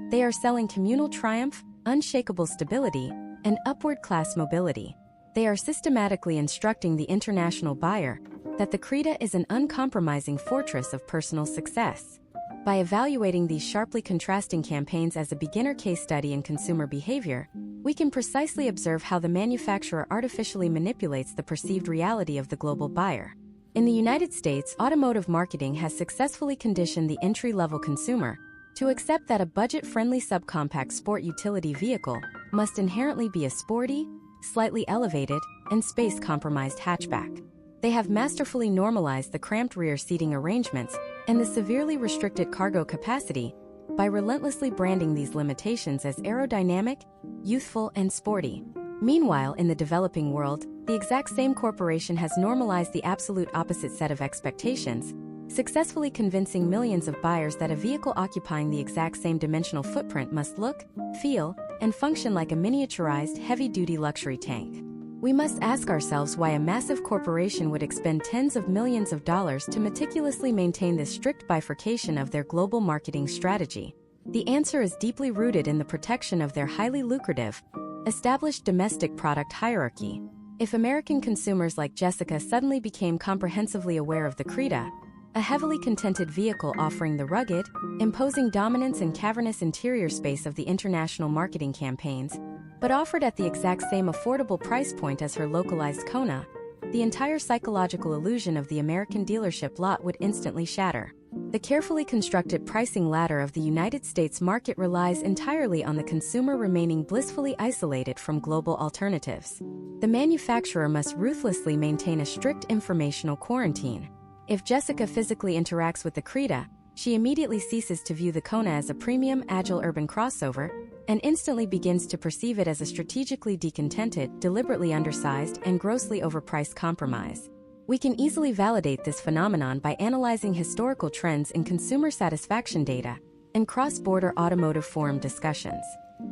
They are selling communal triumph, unshakable stability, and upward class mobility. They are systematically instructing the international buyer that the Creta is an uncompromising fortress of personal success. By evaluating these sharply contrasting campaigns as a beginner case study in consumer behavior, we can precisely observe how the manufacturer artificially manipulates the perceived reality of the global buyer. In the United States, automotive marketing has successfully conditioned the entry-level consumer to accept that a budget-friendly subcompact sport utility vehicle must inherently be a sporty, slightly elevated, and space-compromised hatchback. They have masterfully normalized the cramped rear seating arrangements and the severely restricted cargo capacity by relentlessly branding these limitations as aerodynamic, youthful, and sporty. Meanwhile, in the developing world, the exact same corporation has normalized the absolute opposite set of expectations, successfully convincing millions of buyers that a vehicle occupying the exact same dimensional footprint must look, feel, and function like a miniaturized, heavy-duty luxury tank. We must ask ourselves why a massive corporation would expend tens of millions of dollars to meticulously maintain this strict bifurcation of their global marketing strategy. The answer is deeply rooted in the protection of their highly lucrative, established domestic product hierarchy. If American consumers like Jessica suddenly became comprehensively aware of the Creta, a heavily contented vehicle offering the rugged, imposing dominance and cavernous interior space of the international marketing campaigns, but offered at the exact same affordable price point as her localized Kona, the entire psychological illusion of the American dealership lot would instantly shatter. The carefully constructed pricing ladder of the United States market relies entirely on the consumer remaining blissfully isolated from global alternatives. The manufacturer must ruthlessly maintain a strict informational quarantine. If Jessica physically interacts with the Creta, she immediately ceases to view the Kona as a premium, agile urban crossover, and instantly begins to perceive it as a strategically decontented, deliberately undersized, and grossly overpriced compromise. We can easily validate this phenomenon by analyzing historical trends in consumer satisfaction data and cross-border automotive forum discussions.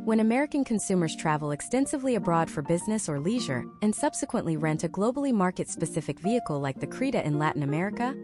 When American consumers travel extensively abroad for business or leisure and subsequently rent a globally market-specific vehicle like the Creta in Latin America,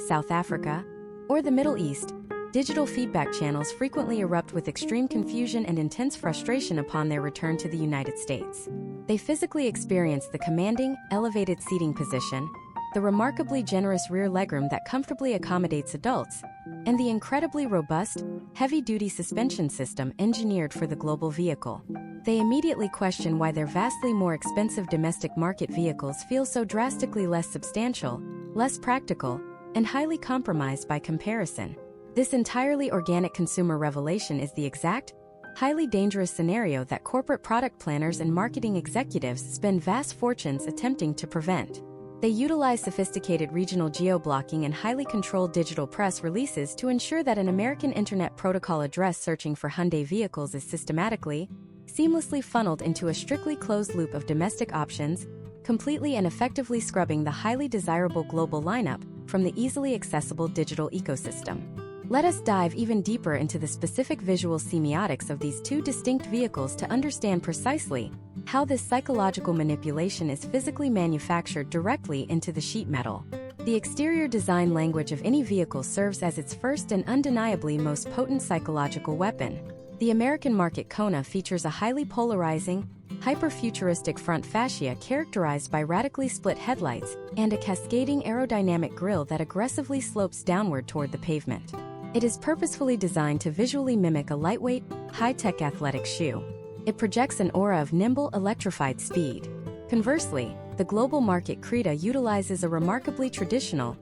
South Africa, or the Middle East, digital feedback channels frequently erupt with extreme confusion and intense frustration upon their return to the United States. They physically experience the commanding, elevated seating position, the remarkably generous rear legroom that comfortably accommodates adults, and the incredibly robust, heavy-duty suspension system engineered for the global vehicle. They immediately question why their vastly more expensive domestic market vehicles feel so drastically less substantial, less practical, and highly compromised by comparison. This entirely organic consumer revelation is the exact, highly dangerous scenario that corporate product planners and marketing executives spend vast fortunes attempting to prevent. They utilize sophisticated regional geo-blocking and highly controlled digital press releases to ensure that an American Internet Protocol address searching for Hyundai vehicles is systematically, seamlessly funneled into a strictly closed loop of domestic options, completely and effectively scrubbing the highly desirable global lineup from the easily accessible digital ecosystem. Let us dive even deeper into the specific visual semiotics of these two distinct vehicles to understand precisely how this psychological manipulation is physically manufactured directly into the sheet metal. The exterior design language of any vehicle serves as its first and undeniably most potent psychological weapon. The American market Kona features a highly polarizing, hyper-futuristic front fascia characterized by radically split headlights and a cascading aerodynamic grille that aggressively slopes downward toward the pavement. It is purposefully designed to visually mimic a lightweight, high-tech athletic shoe. It projects an aura of nimble, electrified speed. Conversely, the global market Creta utilizes a remarkably traditional,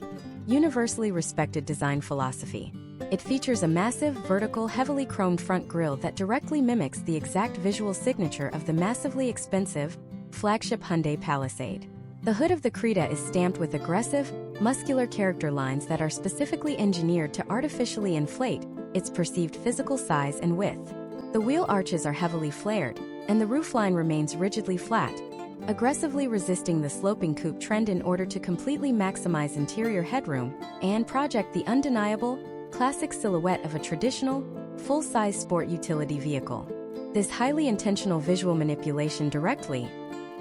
universally respected design philosophy. It features a massive, vertical, heavily chromed front grille that directly mimics the exact visual signature of the massively expensive, flagship Hyundai Palisade. The hood of the Creta is stamped with aggressive, muscular character lines that are specifically engineered to artificially inflate its perceived physical size and width. The wheel arches are heavily flared, and the roofline remains rigidly flat, aggressively resisting the sloping coupe trend in order to completely maximize interior headroom and project the undeniable, classic silhouette of a traditional, full-size sport utility vehicle. This highly intentional visual manipulation directly,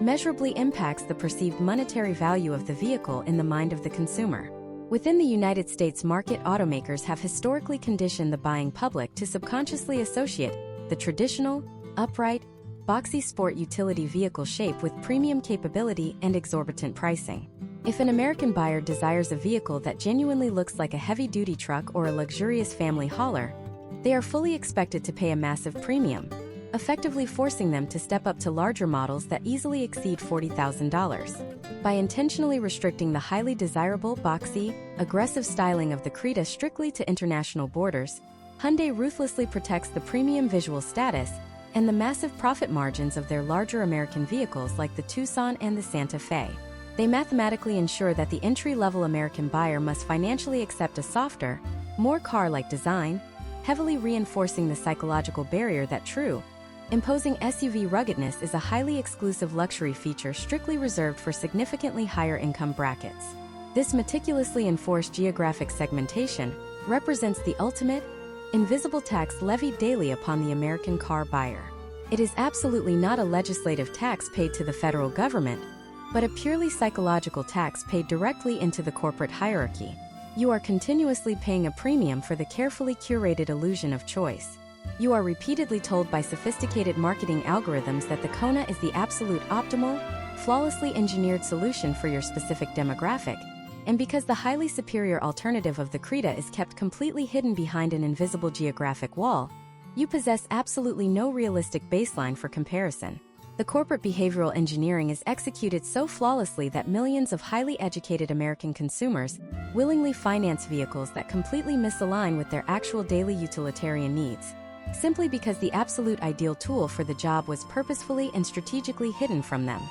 measurably impacts the perceived monetary value of the vehicle in the mind of the consumer. Within the United States market, automakers have historically conditioned the buying public to subconsciously associate the traditional, upright, boxy sport utility vehicle shape with premium capability and exorbitant pricing. If an American buyer desires a vehicle that genuinely looks like a heavy-duty truck or a luxurious family hauler, they are fully expected to pay a massive premium, effectively forcing them to step up to larger models that easily exceed $40,000. By intentionally restricting the highly desirable, boxy, aggressive styling of the Creta strictly to international borders, Hyundai ruthlessly protects the premium visual status and the massive profit margins of their larger American vehicles like the Tucson and the Santa Fe. They mathematically ensure that the entry-level American buyer must financially accept a softer, more car-like design, heavily reinforcing the psychological barrier that true, imposing SUV ruggedness is a highly exclusive luxury feature strictly reserved for significantly higher income brackets. This meticulously enforced geographic segmentation represents the ultimate, invisible tax levied daily upon the American car buyer. It is absolutely not a legislative tax paid to the federal government, but a purely psychological tax paid directly into the corporate hierarchy. You are continuously paying a premium for the carefully curated illusion of choice. You are repeatedly told by sophisticated marketing algorithms that the Kona is the absolute optimal, flawlessly engineered solution for your specific demographic, and because the highly superior alternative of the Creta is kept completely hidden behind an invisible geographic wall, you possess absolutely no realistic baseline for comparison. The corporate behavioral engineering is executed so flawlessly that millions of highly educated American consumers willingly finance vehicles that completely misalign with their actual daily utilitarian needs, simply because the absolute ideal tool for the job was purposefully and strategically hidden from them.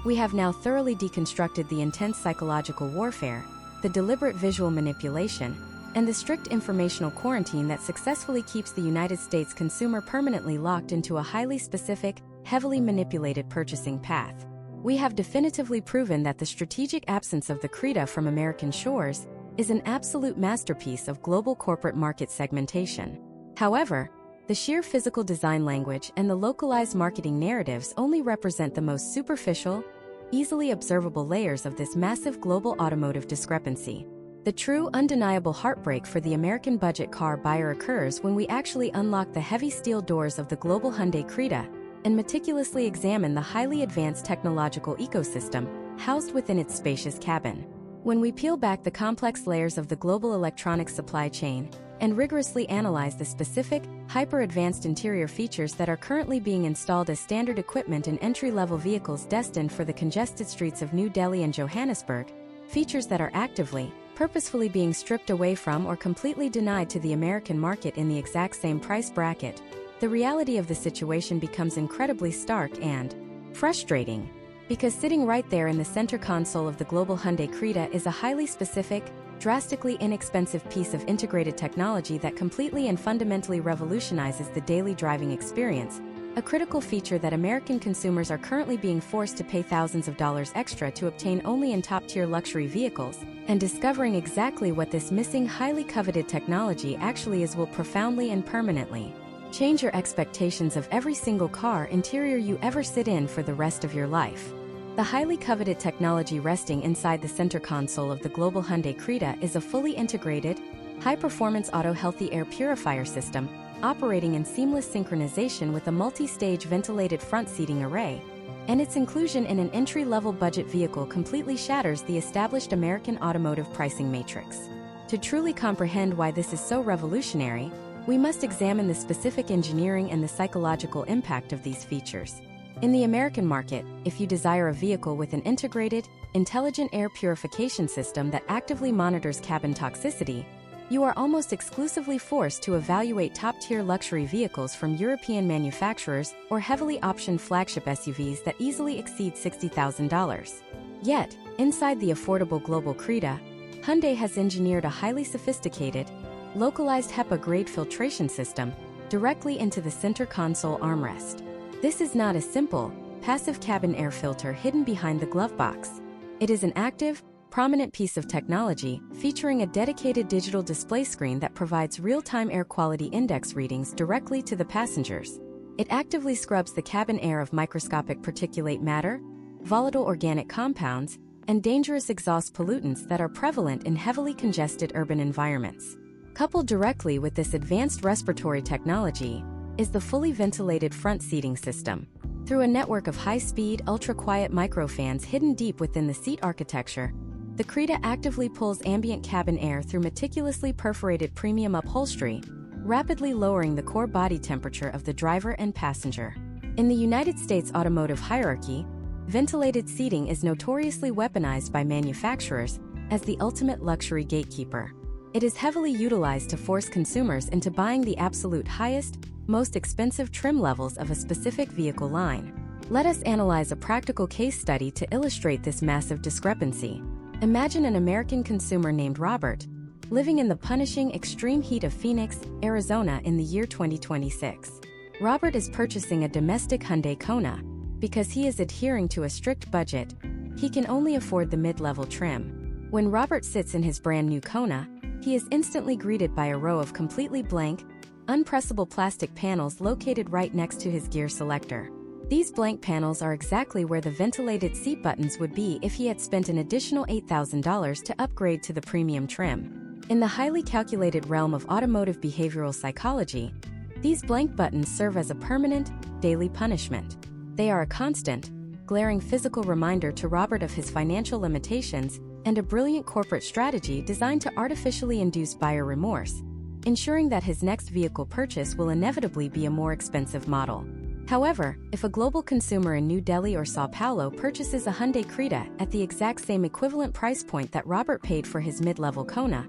We have now thoroughly deconstructed the intense psychological warfare, the deliberate visual manipulation, and the strict informational quarantine that successfully keeps the United States consumer permanently locked into a highly specific, heavily manipulated purchasing path. We have definitively proven that the strategic absence of the Creta from American shores is an absolute masterpiece of global corporate market segmentation. However, the sheer physical design language and the localized marketing narratives only represent the most superficial, easily observable layers of this massive global automotive discrepancy. The true, undeniable heartbreak for the American budget car buyer occurs when we actually unlock the heavy steel doors of the global Hyundai Creta and meticulously examine the highly advanced technological ecosystem housed within its spacious cabin. When we peel back the complex layers of the global electronics supply chain and rigorously analyze the specific, hyper-advanced interior features that are currently being installed as standard equipment in entry-level vehicles destined for the congested streets of New Delhi and Johannesburg, features that are actively, purposefully being stripped away from or completely denied to the American market in the exact same price bracket, the reality of the situation becomes incredibly stark and frustrating. Because sitting right there in the center console of the global Hyundai Creta is a highly specific, drastically inexpensive piece of integrated technology that completely and fundamentally revolutionizes the daily driving experience, a critical feature that American consumers are currently being forced to pay thousands of dollars extra to obtain only in top-tier luxury vehicles, and discovering exactly what this missing, highly coveted technology actually is will profoundly and permanently change your expectations of every single car interior you ever sit in for the rest of your life. The highly coveted technology resting inside the center console of the global Hyundai Creta is a fully integrated, high-performance auto healthy air purifier system, operating in seamless synchronization with a multi-stage ventilated front seating array, and its inclusion in an entry-level budget vehicle completely shatters the established American automotive pricing matrix. To truly comprehend why this is so revolutionary, we must examine the specific engineering and the psychological impact of these features. In the American market, if you desire a vehicle with an integrated, intelligent air purification system that actively monitors cabin toxicity, you are almost exclusively forced to evaluate top-tier luxury vehicles from European manufacturers or heavily optioned flagship SUVs that easily exceed $60,000. Yet, inside the affordable global Creta, Hyundai has engineered a highly sophisticated, localized HEPA-grade filtration system directly into the center console armrest. This is not a simple, passive cabin air filter hidden behind the glove box. It is an active, prominent piece of technology featuring a dedicated digital display screen that provides real-time air quality index readings directly to the passengers. It actively scrubs the cabin air of microscopic particulate matter, volatile organic compounds, and dangerous exhaust pollutants that are prevalent in heavily congested urban environments. Coupled directly with this advanced respiratory technology is the fully ventilated front seating system. Through a network of high-speed, ultra-quiet microfans hidden deep within the seat architecture, the Creta actively pulls ambient cabin air through meticulously perforated premium upholstery, rapidly lowering the core body temperature of the driver and passenger. In the United States automotive hierarchy, ventilated seating is notoriously weaponized by manufacturers as the ultimate luxury gatekeeper. It is heavily utilized to force consumers into buying the absolute highest, most expensive trim levels of a specific vehicle line. Let us analyze a practical case study to illustrate this massive discrepancy. Imagine an American consumer named Robert, living in the punishing extreme heat of Phoenix, Arizona in the year 2026. Robert is purchasing a domestic Hyundai Kona. Because he is adhering to a strict budget, he can only afford the mid-level trim. When Robert sits in his brand new Kona, he is instantly greeted by a row of completely blank, unpressable plastic panels located right next to his gear selector. These blank panels are exactly where the ventilated seat buttons would be if he had spent an additional $8,000 to upgrade to the premium trim. In the highly calculated realm of automotive behavioral psychology, these blank buttons serve as a permanent, daily punishment. They are a constant, glaring physical reminder to Robert of his financial limitations and a brilliant corporate strategy designed to artificially induce buyer remorse, ensuring that his next vehicle purchase will inevitably be a more expensive model. However, if a global consumer in New Delhi or Sao Paulo purchases a Hyundai Creta at the exact same equivalent price point that Robert paid for his mid-level Kona,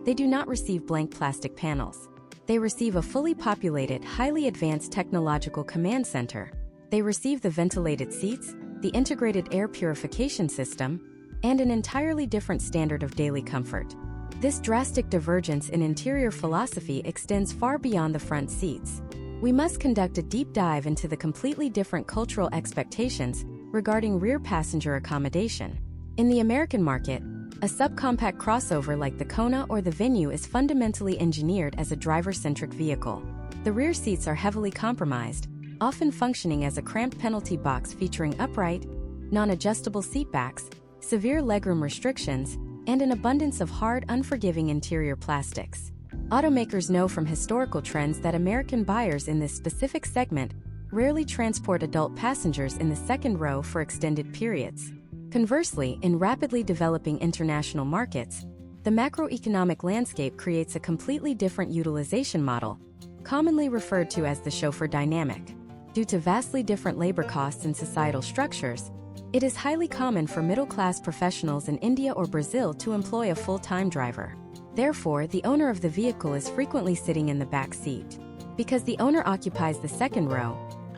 they do not receive blank plastic panels. They receive a fully populated, highly advanced technological command center. They receive the ventilated seats, the integrated air purification system, and an entirely different standard of daily comfort. This drastic divergence in interior philosophy extends far beyond the front seats. We must conduct a deep dive into the completely different cultural expectations regarding rear passenger accommodation. In the American market, a subcompact crossover like the Kona or the Venue is fundamentally engineered as a driver-centric vehicle. The rear seats are heavily compromised, often functioning as a cramped penalty box featuring upright, non-adjustable seatbacks, severe legroom restrictions, and an abundance of hard, unforgiving interior plastics. Automakers know from historical trends that American buyers in this specific segment rarely transport adult passengers in the second row for extended periods. Conversely, in rapidly developing international markets, the macroeconomic landscape creates a completely different utilization model, commonly referred to as the chauffeur dynamic. Due to vastly different labor costs and societal structures, It is highly common for middle-class professionals in India or Brazil to employ a full-time driver. Therefore, the owner of the vehicle is frequently sitting in the back seat. Because the owner occupies the second row,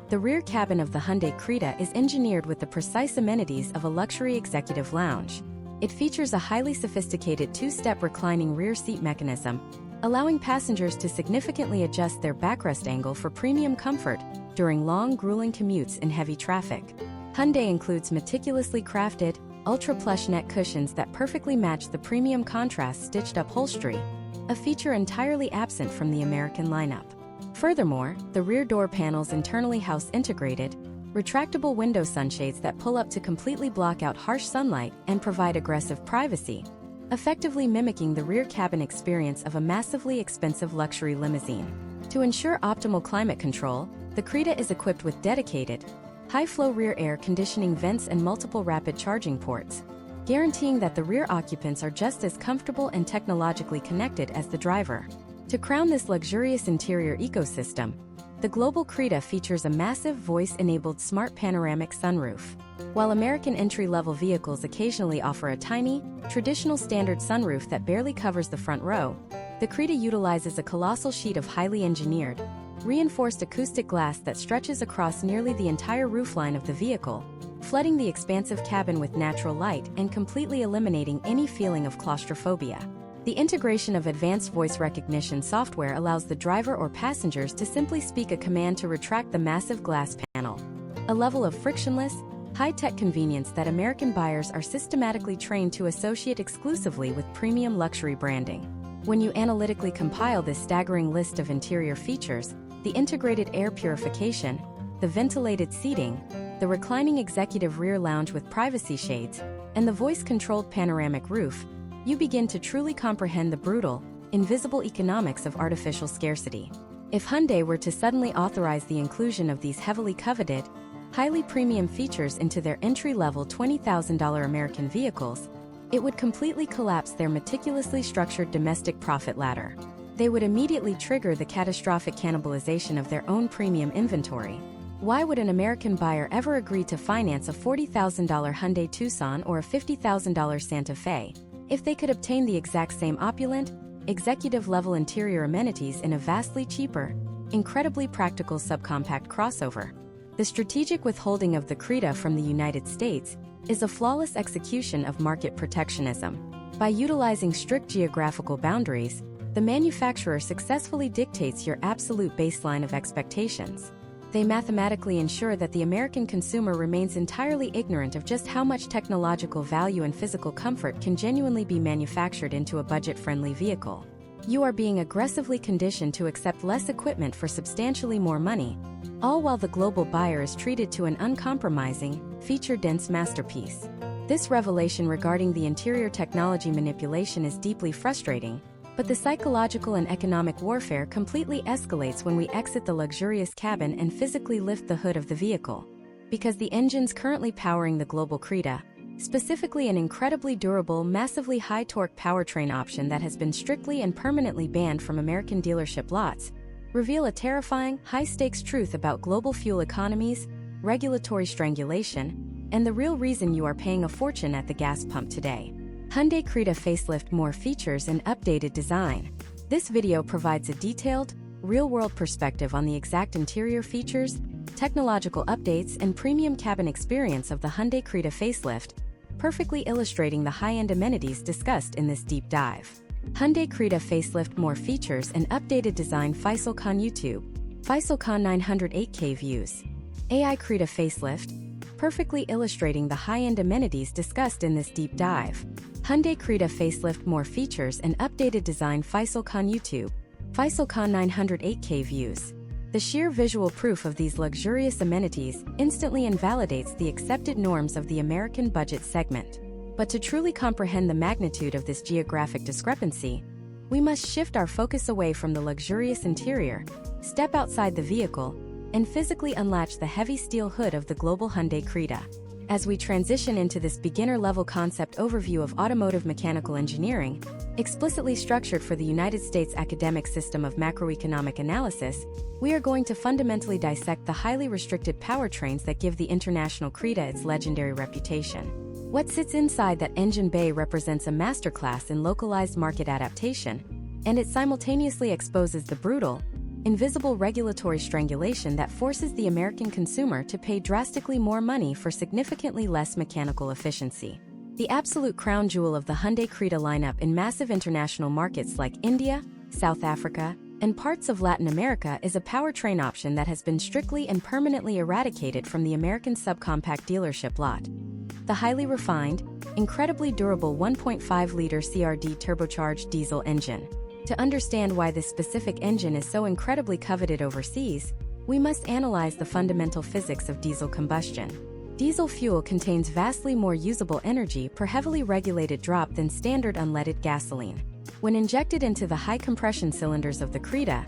the rear cabin of the Hyundai Creta is engineered with the precise amenities of a luxury executive lounge. It features a highly sophisticated two-step reclining rear seat mechanism, allowing passengers to significantly adjust their backrest angle for premium comfort during long, grueling commutes in heavy traffic. Hyundai includes meticulously crafted, ultra-plush neck cushions that perfectly match the premium contrast stitched upholstery, a feature entirely absent from the American lineup. Furthermore, the rear door panels internally house integrated, retractable window sunshades that pull up to completely block out harsh sunlight and provide aggressive privacy, effectively mimicking the rear cabin experience of a massively expensive luxury limousine. To ensure optimal climate control, the Creta is equipped with dedicated, high-flow rear air conditioning vents and multiple rapid charging ports, guaranteeing that the rear occupants are just as comfortable and technologically connected as the driver. To crown this luxurious interior ecosystem, the global Creta features a massive voice-enabled smart panoramic sunroof. While American entry-level vehicles occasionally offer a tiny, traditional standard sunroof that barely covers the front row, the Creta utilizes a colossal sheet of highly engineered, reinforced acoustic glass that stretches across nearly the entire roofline of the vehicle, flooding the expansive cabin with natural light and completely eliminating any feeling of claustrophobia. The integration of advanced voice recognition software allows the driver or passengers to simply speak a command to retract the massive glass panel, a level of frictionless, high-tech convenience that American buyers are systematically trained to associate exclusively with premium luxury branding. When you analytically compile this staggering list of interior features, the integrated air purification, the ventilated seating, the reclining executive rear lounge with privacy shades, and the voice-controlled panoramic roof, you begin to truly comprehend the brutal, invisible economics of artificial scarcity. If Hyundai were to suddenly authorize the inclusion of these heavily coveted, highly premium features into their entry-level $20,000 American vehicles, it would completely collapse their meticulously structured domestic profit ladder. They would immediately trigger the catastrophic cannibalization of their own premium inventory. Why would an American buyer ever agree to finance a $40,000 Hyundai Tucson or a $50,000 Santa Fe, if they could obtain the exact same opulent, executive-level interior amenities in a vastly cheaper, incredibly practical subcompact crossover? The strategic withholding of the Creta from the United States is a flawless execution of market protectionism. By utilizing strict geographical boundaries, the manufacturer successfully dictates your absolute baseline of expectations. They mathematically ensure that the American consumer remains entirely ignorant of just how much technological value and physical comfort can genuinely be manufactured into a budget-friendly vehicle. You are being aggressively conditioned to accept less equipment for substantially more money, all while the global buyer is treated to an uncompromising, feature-dense masterpiece. This revelation regarding the interior technology manipulation is deeply frustrating, but the psychological and economic warfare completely escalates when we exit the luxurious cabin and physically lift the hood of the vehicle. Because the engines currently powering the global Creta, specifically an incredibly durable, massively high-torque powertrain option that has been strictly and permanently banned from American dealership lots, reveal a terrifying, high-stakes truth about global fuel economies, regulatory strangulation, and the real reason you are paying a fortune at the gas pump today. Hyundai Creta facelift, more features and updated design. This video provides a detailed, real-world perspective on the exact interior features, technological updates and premium cabin experience of the Hyundai Creta facelift, perfectly illustrating the high-end amenities discussed in this deep dive. Hyundai Creta facelift, more features and updated design. Faisal Khan YouTube. Faisal Khan 908K views. AI Creta facelift, perfectly illustrating the high-end amenities discussed in this deep dive. Hyundai Creta facelift, more features and updated design. Faisal Khan YouTube. Faisal Khan 908K views. The sheer visual proof of these luxurious amenities instantly invalidates the accepted norms of the American budget segment. But to truly comprehend the magnitude of this geographic discrepancy, we must shift our focus away from the luxurious interior, step outside the vehicle, and physically unlatch the heavy steel hood of the global Hyundai Creta. As we transition into this beginner-level concept overview of automotive mechanical engineering, Explicitly structured for the United States academic system of macroeconomic analysis, we are going to fundamentally dissect the highly restricted powertrains that give the International Creta its legendary reputation. What sits inside that engine bay represents a masterclass in localized market adaptation, and it simultaneously exposes the brutal, invisible regulatory strangulation that forces the American consumer to pay drastically more money for significantly less mechanical efficiency. The absolute crown jewel of the Hyundai Creta lineup in massive international markets like India, South Africa, and parts of Latin America is a powertrain option that has been strictly and permanently eradicated from the American subcompact dealership lot. The highly refined, incredibly durable 1.5-liter CRD turbocharged diesel engine. To understand why this specific engine is so incredibly coveted overseas, we must analyze the fundamental physics of diesel combustion. Diesel fuel contains vastly more usable energy per heavily regulated drop than standard unleaded gasoline. When injected into the high compression cylinders of the Creta,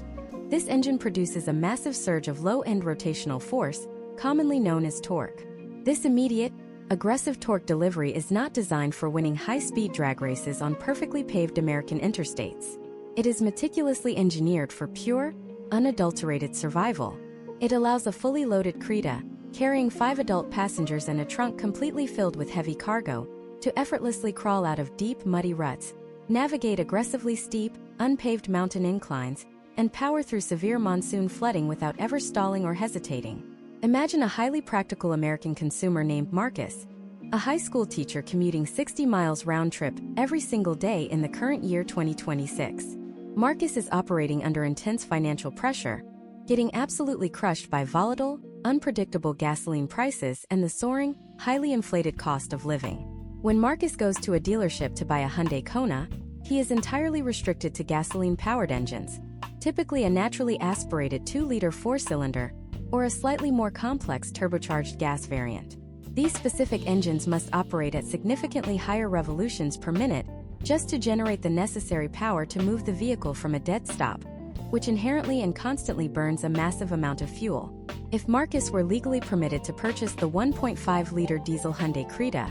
this engine produces a massive surge of low-end rotational force, commonly known as torque. This immediate, aggressive torque delivery is not designed for winning high-speed drag races on perfectly paved American interstates. It is meticulously engineered for pure, unadulterated survival. It allows a fully loaded Creta, carrying 5 adult passengers and a trunk completely filled with heavy cargo, to effortlessly crawl out of deep, muddy ruts, navigate aggressively steep, unpaved mountain inclines, and power through severe monsoon flooding without ever stalling or hesitating. Imagine a highly practical American consumer named Marcus, a high school teacher commuting 60 miles round trip every single day in the current year 2026. Marcus is operating under intense financial pressure, getting absolutely crushed by volatile, unpredictable gasoline prices and the soaring, highly inflated cost of living. When Marcus goes to a dealership to buy a Hyundai Kona, he is entirely restricted to gasoline-powered engines, typically a naturally aspirated 2-liter 4-cylinder, or a slightly more complex turbocharged gas variant. These specific engines must operate at significantly higher revolutions per minute just to generate the necessary power to move the vehicle from a dead stop, which inherently and constantly burns a massive amount of fuel. If Marcus were legally permitted to purchase the 1.5-liter diesel Hyundai Creta,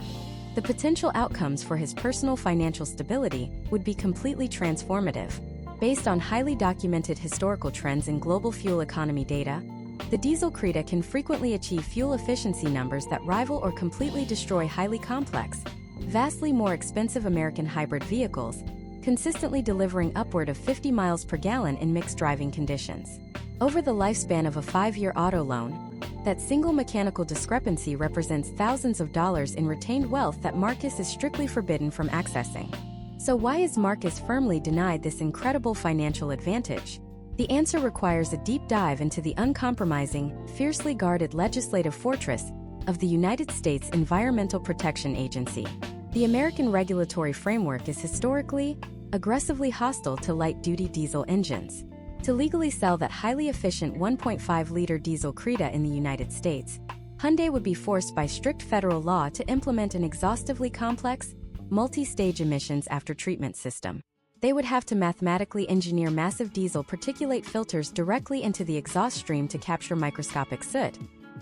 the potential outcomes for his personal financial stability would be completely transformative. Based on highly documented historical trends in global fuel economy data, the diesel Creta can frequently achieve fuel efficiency numbers that rival or completely destroy highly complex, vastly more expensive American hybrid vehicles, consistently delivering upward of 50 miles per gallon in mixed driving conditions. Over the lifespan of a 5-year auto loan, that single mechanical discrepancy represents thousands of dollars in retained wealth that Marcus is strictly forbidden from accessing. So why is Marcus firmly denied this incredible financial advantage? The answer requires a deep dive into the uncompromising, fiercely guarded legislative fortress of the United States Environmental Protection Agency. The American regulatory framework is historically, aggressively hostile to light-duty diesel engines. To legally sell that highly efficient 1.5-liter diesel Creta in the United States, Hyundai would be forced by strict federal law to implement an exhaustively complex, multi-stage emissions after-treatment system. They would have to mathematically engineer massive diesel particulate filters directly into the exhaust stream to capture microscopic soot,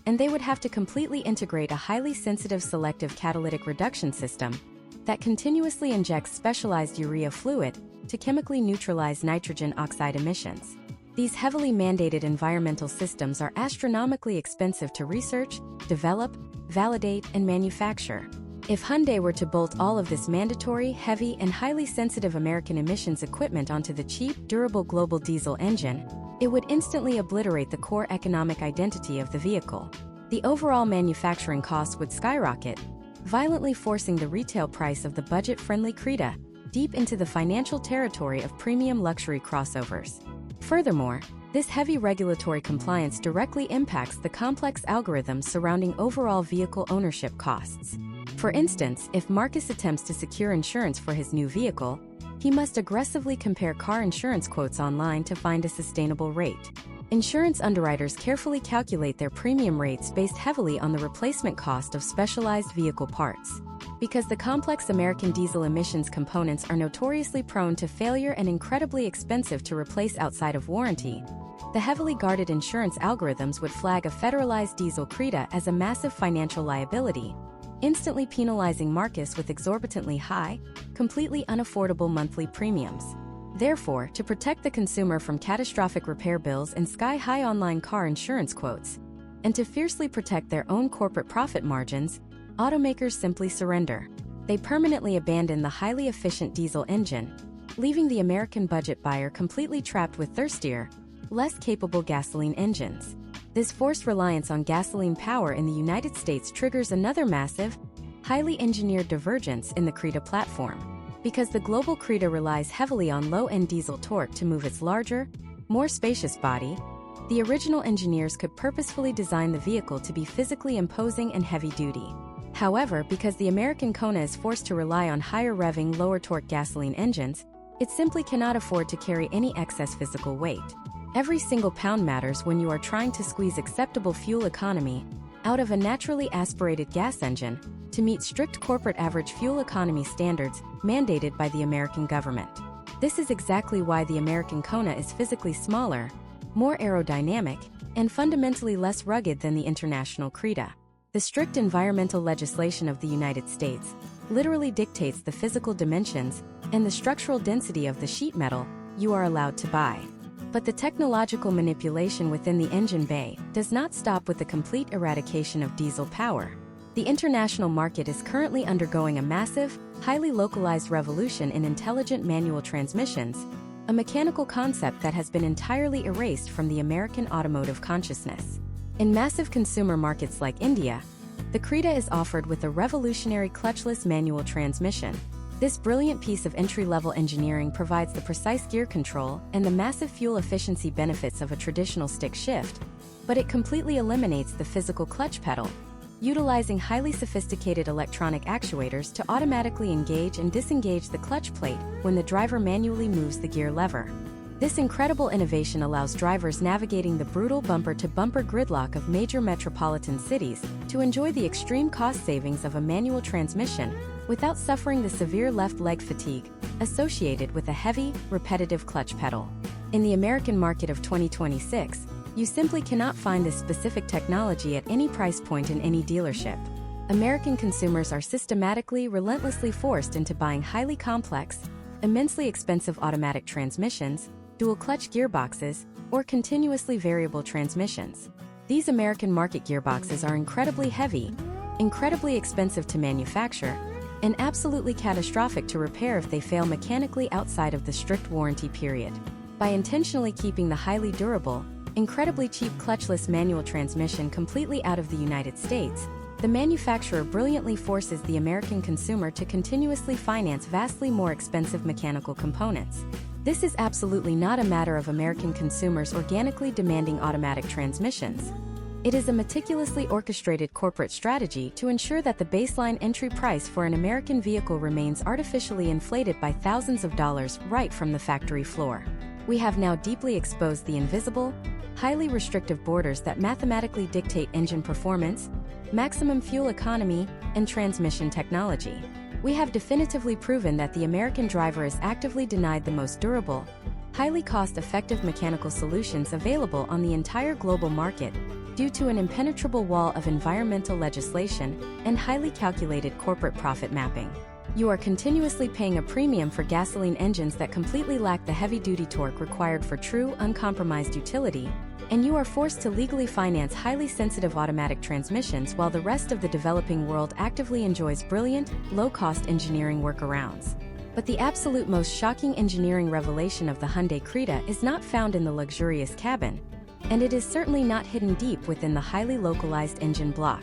and they would have to completely integrate a highly sensitive selective catalytic reduction system that continuously injects specialized urea fluid to chemically neutralize nitrogen oxide emissions. These heavily mandated environmental systems are astronomically expensive to research, develop, validate, and manufacture. If Hyundai were to bolt all of this mandatory, heavy, and highly sensitive American emissions equipment onto the cheap, durable global diesel engine, it would instantly obliterate the core economic identity of the vehicle. The overall manufacturing costs would skyrocket, violently forcing the retail price of the budget-friendly Creta deep into the financial territory of premium luxury crossovers. Furthermore, this heavy regulatory compliance directly impacts the complex algorithms surrounding overall vehicle ownership costs. For instance, if Marcus attempts to secure insurance for his new vehicle, he must aggressively compare car insurance quotes online to find a sustainable rate. Insurance underwriters carefully calculate their premium rates based heavily on the replacement cost of specialized vehicle parts. Because the complex American diesel emissions components are notoriously prone to failure and incredibly expensive to replace outside of warranty, the heavily guarded insurance algorithms would flag a federalized diesel Creta as a massive financial liability, instantly penalizing Marcus with exorbitantly high, completely unaffordable monthly premiums. Therefore, to protect the consumer from catastrophic repair bills and sky-high online car insurance quotes, and to fiercely protect their own corporate profit margins, automakers simply surrender. They permanently abandon the highly efficient diesel engine, leaving the American budget buyer completely trapped with thirstier, less capable gasoline engines. This forced reliance on gasoline power in the United States triggers another massive, highly engineered divergence in the Creta platform. Because the global Creta relies heavily on low-end diesel torque to move its larger, more spacious body, the original engineers could purposefully design the vehicle to be physically imposing and heavy-duty. However, because the American Kona is forced to rely on higher-revving, lower-torque gasoline engines, it simply cannot afford to carry any excess physical weight. Every single pound matters when you are trying to squeeze acceptable fuel economy out of a naturally aspirated gas engine to meet strict corporate average fuel economy standards mandated by the American government. This is exactly why the American Kona is physically smaller, more aerodynamic, and fundamentally less rugged than the international Creta. The strict environmental legislation of the United States literally dictates the physical dimensions and the structural density of the sheet metal you are allowed to buy. But the technological manipulation within the engine bay does not stop with the complete eradication of diesel power. The international market is currently undergoing a massive, highly localized revolution in intelligent manual transmissions, a mechanical concept that has been entirely erased from the American automotive consciousness. In massive consumer markets like India, the Creta is offered with a revolutionary clutchless manual transmission. This brilliant piece of entry-level engineering provides the precise gear control and the massive fuel efficiency benefits of a traditional stick shift, but it completely eliminates the physical clutch pedal, utilizing highly sophisticated electronic actuators to automatically engage and disengage the clutch plate when the driver manually moves the gear lever. This incredible innovation allows drivers navigating the brutal bumper-to-bumper gridlock of major metropolitan cities to enjoy the extreme cost savings of a manual transmission without suffering the severe left leg fatigue associated with a heavy, repetitive clutch pedal. In the American market of 2026, you simply cannot find this specific technology at any price point in any dealership. American consumers are systematically, relentlessly forced into buying highly complex, immensely expensive automatic transmissions, dual-clutch gearboxes, or continuously variable transmissions. These American market gearboxes are incredibly heavy, incredibly expensive to manufacture, and absolutely catastrophic to repair if they fail mechanically outside of the strict warranty period. By intentionally keeping the highly durable, incredibly cheap clutchless manual transmission completely out of the United States, the manufacturer brilliantly forces the American consumer to continuously finance vastly more expensive mechanical components. This is absolutely not a matter of American consumers organically demanding automatic transmissions. It is a meticulously orchestrated corporate strategy to ensure that the baseline entry price for an American vehicle remains artificially inflated by thousands of dollars right from the factory floor. We have now deeply exposed the invisible, highly restrictive borders that mathematically dictate engine performance, maximum fuel economy, and transmission technology. We have definitively proven that the American driver is actively denied the most durable, highly cost-effective mechanical solutions available on the entire global market due to an impenetrable wall of environmental legislation and highly calculated corporate profit mapping. You are continuously paying a premium for gasoline engines that completely lack the heavy-duty torque required for true, uncompromised utility, and you are forced to legally finance highly sensitive automatic transmissions while the rest of the developing world actively enjoys brilliant, low-cost engineering workarounds. But the absolute most shocking engineering revelation of the Hyundai Creta is not found in the luxurious cabin, and it is certainly not hidden deep within the highly localized engine block.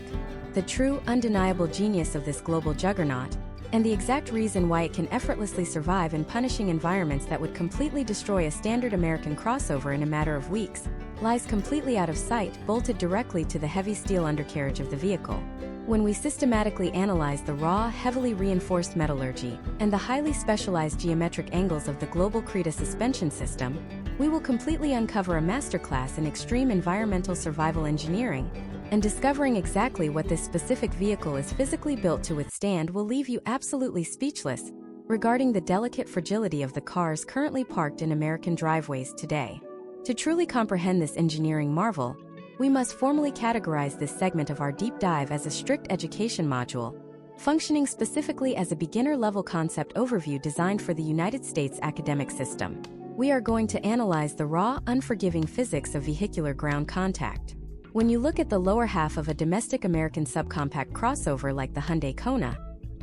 The true, undeniable genius of this global juggernaut, and the exact reason why it can effortlessly survive in punishing environments that would completely destroy a standard American crossover in a matter of weeks, lies completely out of sight, bolted directly to the heavy steel undercarriage of the vehicle. When we systematically analyze the raw, heavily reinforced metallurgy and the highly specialized geometric angles of the global Creta suspension system, we will completely uncover a masterclass in extreme environmental survival engineering, and discovering exactly what this specific vehicle is physically built to withstand will leave you absolutely speechless regarding the delicate fragility of the cars currently parked in American driveways today. To truly comprehend this engineering marvel, we must formally categorize this segment of our deep dive as a strict education module, functioning specifically as a beginner-level concept overview designed for the United States academic system. We are going to analyze the raw, unforgiving physics of vehicular ground contact. When you look at the lower half of a domestic American subcompact crossover like the Hyundai Kona,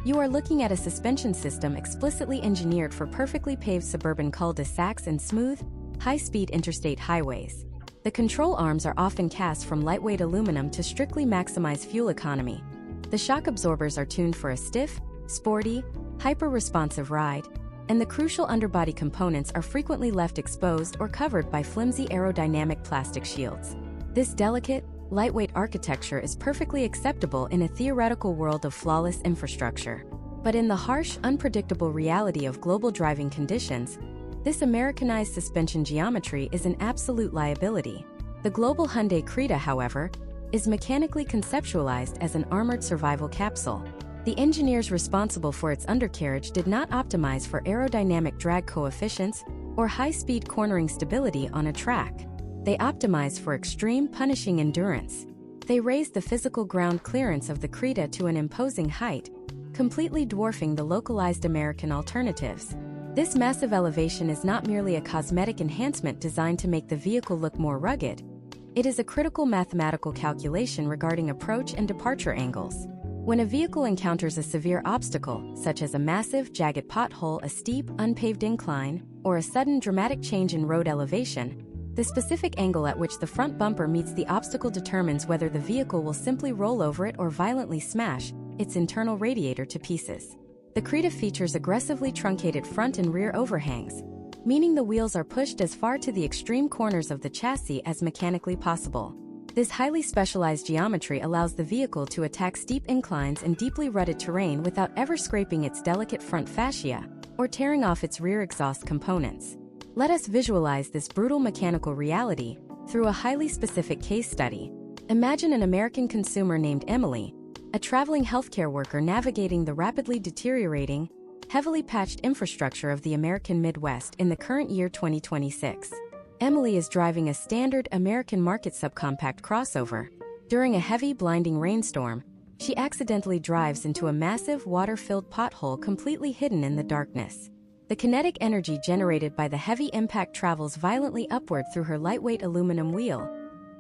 you are looking at a suspension system explicitly engineered for perfectly paved suburban cul-de-sacs and smooth, high-speed interstate highways. The control arms are often cast from lightweight aluminum to strictly maximize fuel economy. The shock absorbers are tuned for a stiff, sporty, hyper-responsive ride, and the crucial underbody components are frequently left exposed or covered by flimsy aerodynamic plastic shields. This delicate, lightweight architecture is perfectly acceptable in a theoretical world of flawless infrastructure. But in the harsh, unpredictable reality of global driving conditions, this Americanized suspension geometry is an absolute liability. The global Hyundai Creta, however, is mechanically conceptualized as an armored survival capsule. The engineers responsible for its undercarriage did not optimize for aerodynamic drag coefficients or high-speed cornering stability on a track. They optimized for extreme, punishing endurance. They raised the physical ground clearance of the Creta to an imposing height, completely dwarfing the localized American alternatives. This massive elevation is not merely a cosmetic enhancement designed to make the vehicle look more rugged. It is a critical mathematical calculation regarding approach and departure angles. When a vehicle encounters a severe obstacle, such as a massive, jagged pothole, a steep, unpaved incline, or a sudden dramatic change in road elevation, the specific angle at which the front bumper meets the obstacle determines whether the vehicle will simply roll over it or violently smash its internal radiator to pieces. The Creta features aggressively truncated front and rear overhangs, meaning the wheels are pushed as far to the extreme corners of the chassis as mechanically possible. This highly specialized geometry allows the vehicle to attack steep inclines and deeply rutted terrain without ever scraping its delicate front fascia or tearing off its rear exhaust components. Let us visualize this brutal mechanical reality through a highly specific case study. Imagine an American consumer named Emily, a traveling healthcare worker navigating the rapidly deteriorating, heavily patched infrastructure of the American Midwest in the current year 2026. Emily is driving a standard American market subcompact crossover. During a heavy, blinding rainstorm, she accidentally drives into a massive, water-filled pothole completely hidden in the darkness. The kinetic energy generated by the heavy impact travels violently upward through her lightweight aluminum wheel,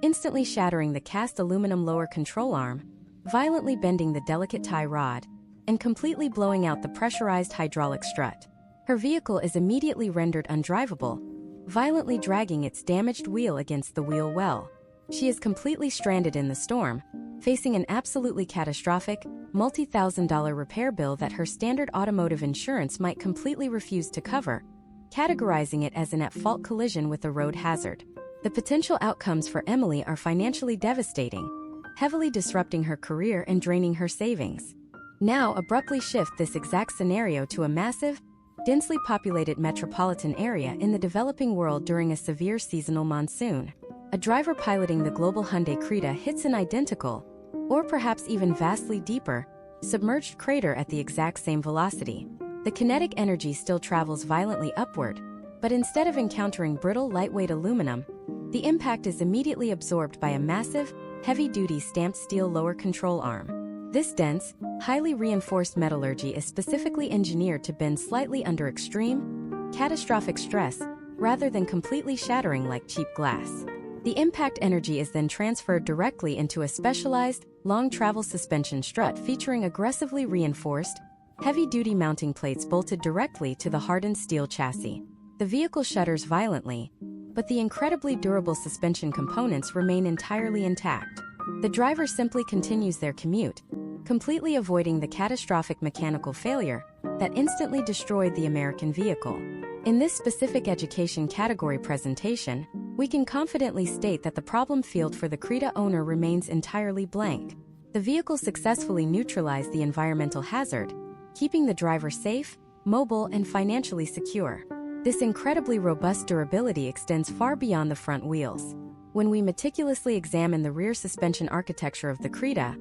instantly shattering the cast aluminum lower control arm, violently bending the delicate tie rod, and completely blowing out the pressurized hydraulic strut. Her vehicle is immediately rendered undrivable, violently dragging its damaged wheel against the wheel well. She is completely stranded in the storm, facing an absolutely catastrophic, multi-thousand-dollar repair bill that her standard automotive insurance might completely refuse to cover, categorizing it as an at-fault collision with a road hazard. The potential outcomes for Emily are financially devastating, heavily disrupting her career and draining her savings. Now abruptly shift this exact scenario to a massive, densely populated metropolitan area in the developing world during a severe seasonal monsoon. A driver piloting the global Hyundai Creta hits an identical, or perhaps even vastly deeper, submerged crater at the exact same velocity. The kinetic energy still travels violently upward, but instead of encountering brittle, lightweight aluminum, the impact is immediately absorbed by a massive, heavy-duty stamped steel lower control arm. This dense, highly reinforced metallurgy is specifically engineered to bend slightly under extreme, catastrophic stress, rather than completely shattering like cheap glass. The impact energy is then transferred directly into a specialized, long-travel suspension strut featuring aggressively reinforced, heavy-duty mounting plates bolted directly to the hardened steel chassis. The vehicle shudders violently, but the incredibly durable suspension components remain entirely intact. The driver simply continues their commute, completely avoiding the catastrophic mechanical failure that instantly destroyed the American vehicle. In this specific education category presentation, we can confidently state that the problem field for the Creta owner remains entirely blank. The vehicle successfully neutralized the environmental hazard, keeping the driver safe, mobile, and financially secure. This incredibly robust durability extends far beyond the front wheels. When we meticulously examine the rear suspension architecture of the Creta,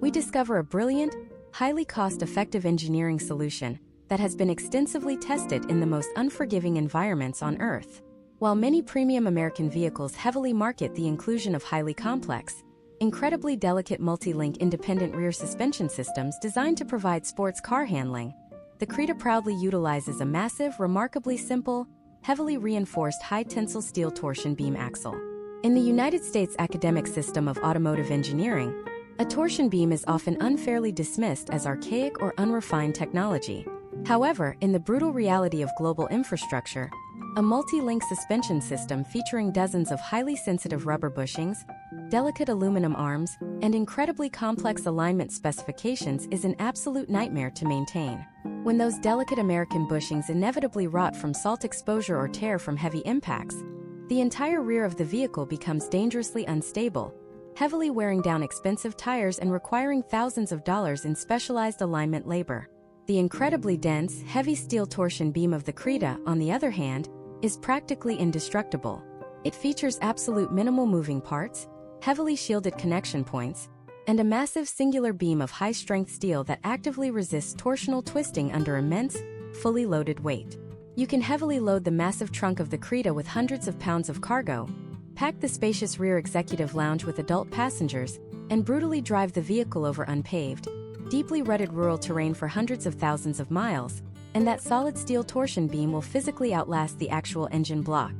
we discover a brilliant, highly cost-effective engineering solution that has been extensively tested in the most unforgiving environments on Earth. While many premium American vehicles heavily market the inclusion of highly complex, incredibly delicate multi-link independent rear suspension systems designed to provide sports car handling. The Creta proudly utilizes a massive, remarkably simple, heavily reinforced high-tensile steel torsion beam axle. In the United States academic system of automotive engineering, a torsion beam is often unfairly dismissed as archaic or unrefined technology. However, in the brutal reality of global infrastructure, a multi-link suspension system featuring dozens of highly sensitive rubber bushings, delicate aluminum arms, and incredibly complex alignment specifications is an absolute nightmare to maintain. When those delicate American bushings inevitably rot from salt exposure or tear from heavy impacts, the entire rear of the vehicle becomes dangerously unstable, heavily wearing down expensive tires and requiring thousands of dollars in specialized alignment labor. The incredibly dense, heavy steel torsion beam of the Creta, on the other hand, is practically indestructible. It features absolute minimal moving parts, heavily shielded connection points, and a massive singular beam of high-strength steel that actively resists torsional twisting under immense, fully loaded weight. You can heavily load the massive trunk of the Creta with hundreds of pounds of cargo, pack the spacious rear executive lounge with adult passengers, and brutally drive the vehicle over unpaved, deeply rutted rural terrain for hundreds of thousands of miles, and that solid steel torsion beam will physically outlast the actual engine block.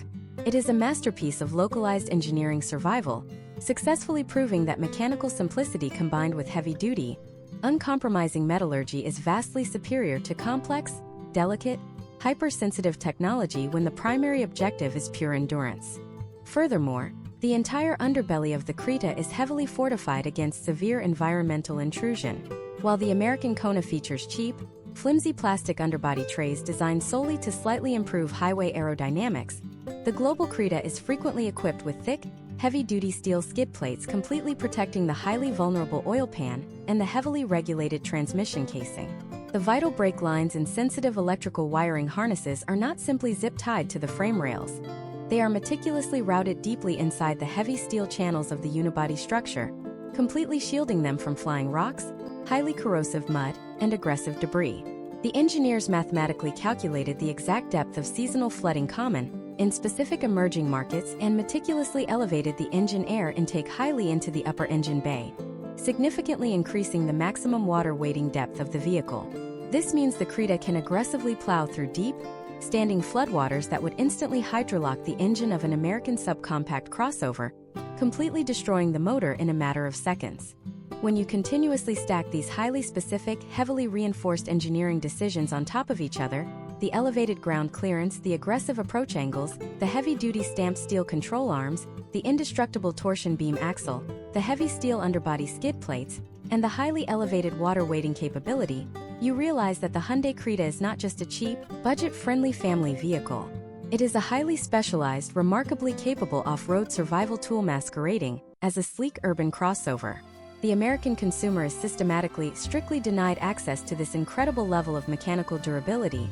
It is a masterpiece of localized engineering survival, successfully proving that mechanical simplicity combined with heavy-duty, uncompromising metallurgy is vastly superior to complex, delicate, hypersensitive technology when the primary objective is pure endurance. Furthermore, the entire underbelly of the Creta is heavily fortified against severe environmental intrusion. While the American Kona features cheap, flimsy plastic underbody trays designed solely to slightly improve highway aerodynamics, the global Creta is frequently equipped with thick, heavy-duty steel skid plates completely protecting the highly vulnerable oil pan and the heavily regulated transmission casing. The vital brake lines and sensitive electrical wiring harnesses are not simply zip-tied to the frame rails. They are meticulously routed deeply inside the heavy steel channels of the unibody structure, completely shielding them from flying rocks, highly corrosive mud, and aggressive debris. The engineers mathematically calculated the exact depth of seasonal flooding common in specific emerging markets and meticulously elevated the engine air intake highly into the upper engine bay, significantly increasing the maximum water wading depth of the vehicle. This means the Creta can aggressively plow through deep, standing floodwaters that would instantly hydrolock the engine of an American subcompact crossover, completely destroying the motor in a matter of seconds. When you continuously stack these highly specific, heavily reinforced engineering decisions on top of each other, the elevated ground clearance, the aggressive approach angles, the heavy-duty stamped steel control arms, the indestructible torsion beam axle, the heavy steel underbody skid plates, and the highly elevated water wading capability, you realize that the Hyundai Creta is not just a cheap, budget-friendly family vehicle. It is a highly specialized, remarkably capable off-road survival tool masquerading as a sleek urban crossover. The American consumer is systematically, strictly denied access to this incredible level of mechanical durability,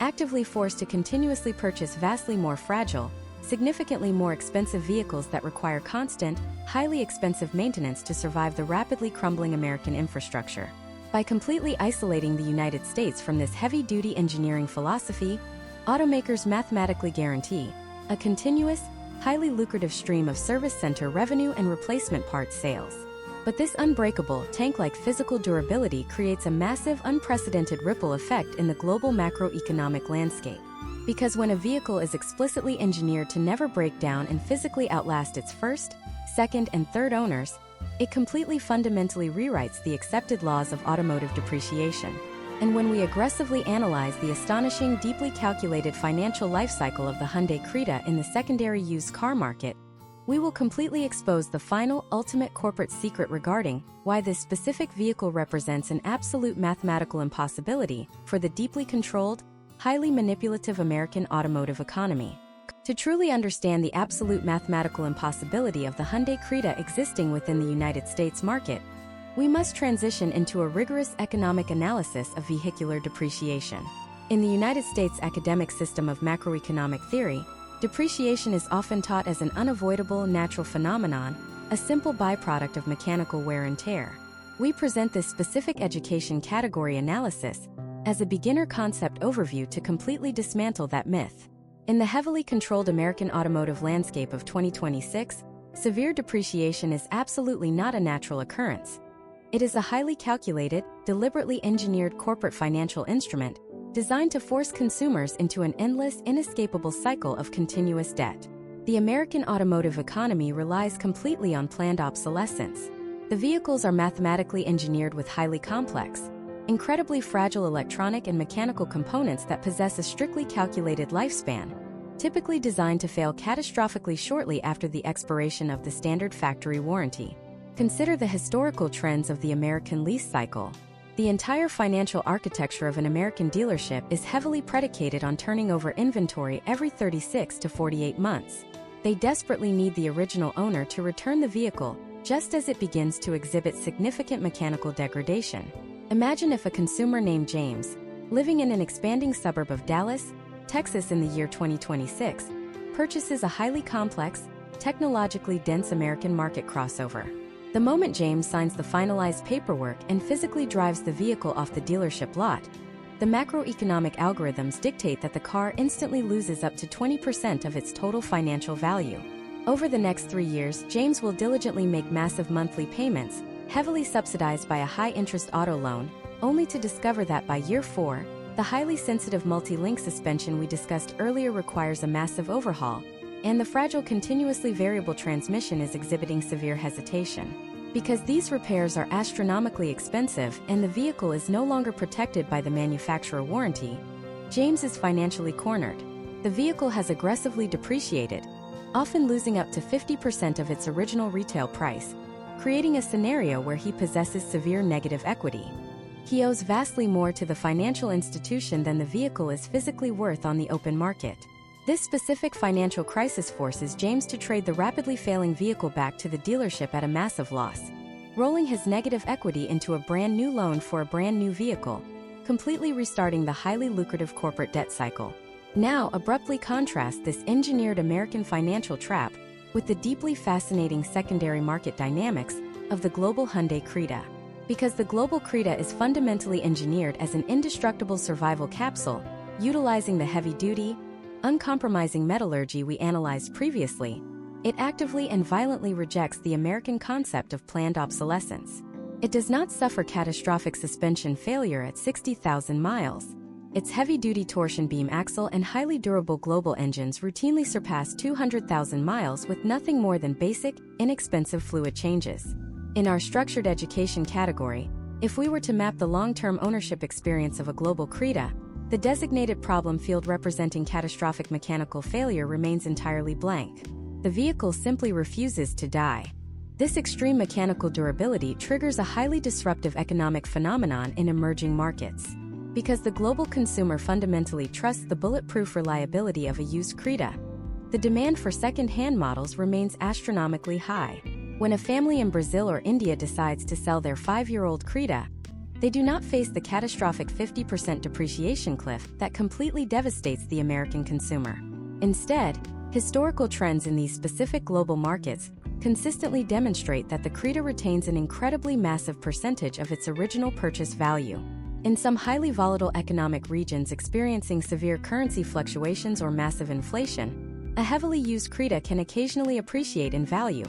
actively forced to continuously purchase vastly more fragile, significantly more expensive vehicles that require constant, highly expensive maintenance to survive the rapidly crumbling American infrastructure. By completely isolating the United States from this heavy-duty engineering philosophy, automakers mathematically guarantee a continuous, highly lucrative stream of service center revenue and replacement parts sales. But this unbreakable, tank-like physical durability creates a massive, unprecedented ripple effect in the global macroeconomic landscape. Because when a vehicle is explicitly engineered to never break down and physically outlast its first, second, and third owners, it completely fundamentally rewrites the accepted laws of automotive depreciation. And when we aggressively analyze the astonishing, deeply calculated financial life cycle of the Hyundai Creta in the secondary used car market, we will completely expose the final, ultimate corporate secret regarding why this specific vehicle represents an absolute mathematical impossibility for the deeply controlled, highly manipulative American automotive economy. To truly understand the absolute mathematical impossibility of the Hyundai Creta existing within the United States market, we must transition into a rigorous economic analysis of vehicular depreciation. In the United States academic system of macroeconomic theory, depreciation is often taught as an unavoidable natural phenomenon, a simple byproduct of mechanical wear and tear. We present this specific education category analysis as a beginner concept overview to completely dismantle that myth. In the heavily controlled American automotive landscape of 2026, Severe depreciation is absolutely not a natural occurrence. It is a highly calculated, deliberately engineered corporate financial instrument designed to force consumers into an endless, inescapable cycle of continuous debt. The American automotive economy relies completely on planned obsolescence. The vehicles are mathematically engineered with highly complex, incredibly fragile electronic and mechanical components that possess a strictly calculated lifespan, typically designed to fail catastrophically shortly after the expiration of the standard factory warranty. Consider the historical trends of the American lease cycle. The entire financial architecture of an American dealership is heavily predicated on turning over inventory every 36 to 48 months. They desperately need the original owner to return the vehicle just as it begins to exhibit significant mechanical degradation. Imagine if a consumer named James, living in an expanding suburb of Dallas, Texas in the year 2026, purchases a highly complex, technologically dense American market crossover. The moment James signs the finalized paperwork and physically drives the vehicle off the dealership lot, the macroeconomic algorithms dictate that the car instantly loses up to 20% of its total financial value. Over the next 3 years, James will diligently make massive monthly payments, heavily subsidized by a high-interest auto loan, only to discover that by year 4, the highly sensitive multi-link suspension we discussed earlier requires a massive overhaul, and the fragile continuously variable transmission is exhibiting severe hesitation. Because these repairs are astronomically expensive and the vehicle is no longer protected by the manufacturer warranty, James is financially cornered. The vehicle has aggressively depreciated, often losing up to 50% of its original retail price, creating a scenario where he possesses severe negative equity. He owes vastly more to the financial institution than the vehicle is physically worth on the open market. This specific financial crisis forces James to trade the rapidly failing vehicle back to the dealership at a massive loss, rolling his negative equity into a brand new loan for a brand new vehicle, completely restarting the highly lucrative corporate debt cycle. Now abruptly contrast this engineered American financial trap with the deeply fascinating secondary market dynamics of the global Hyundai Creta. Because the global Creta is fundamentally engineered as an indestructible survival capsule, utilizing the heavy-duty, uncompromising metallurgy we analyzed previously, it actively and violently rejects the American concept of planned obsolescence. It does not suffer catastrophic suspension failure at 60,000 miles. Its heavy-duty torsion beam axle and highly durable global engines routinely surpass 200,000 miles with nothing more than basic, inexpensive fluid changes. In our structured education category, if we were to map the long-term ownership experience of a global Creta, the designated problem field representing catastrophic mechanical failure remains entirely blank. The vehicle simply refuses to die. This extreme mechanical durability triggers a highly disruptive economic phenomenon in emerging markets. Because the global consumer fundamentally trusts the bulletproof reliability of a used Creta, the demand for second-hand models remains astronomically high. When a family in Brazil or India decides to sell their 5-year-old Creta, they do not face the catastrophic 50% depreciation cliff that completely devastates the American consumer. Instead, historical trends in these specific global markets consistently demonstrate that the Creta retains an incredibly massive percentage of its original purchase value. In some highly volatile economic regions experiencing severe currency fluctuations or massive inflation, a heavily used Creta can occasionally appreciate in value,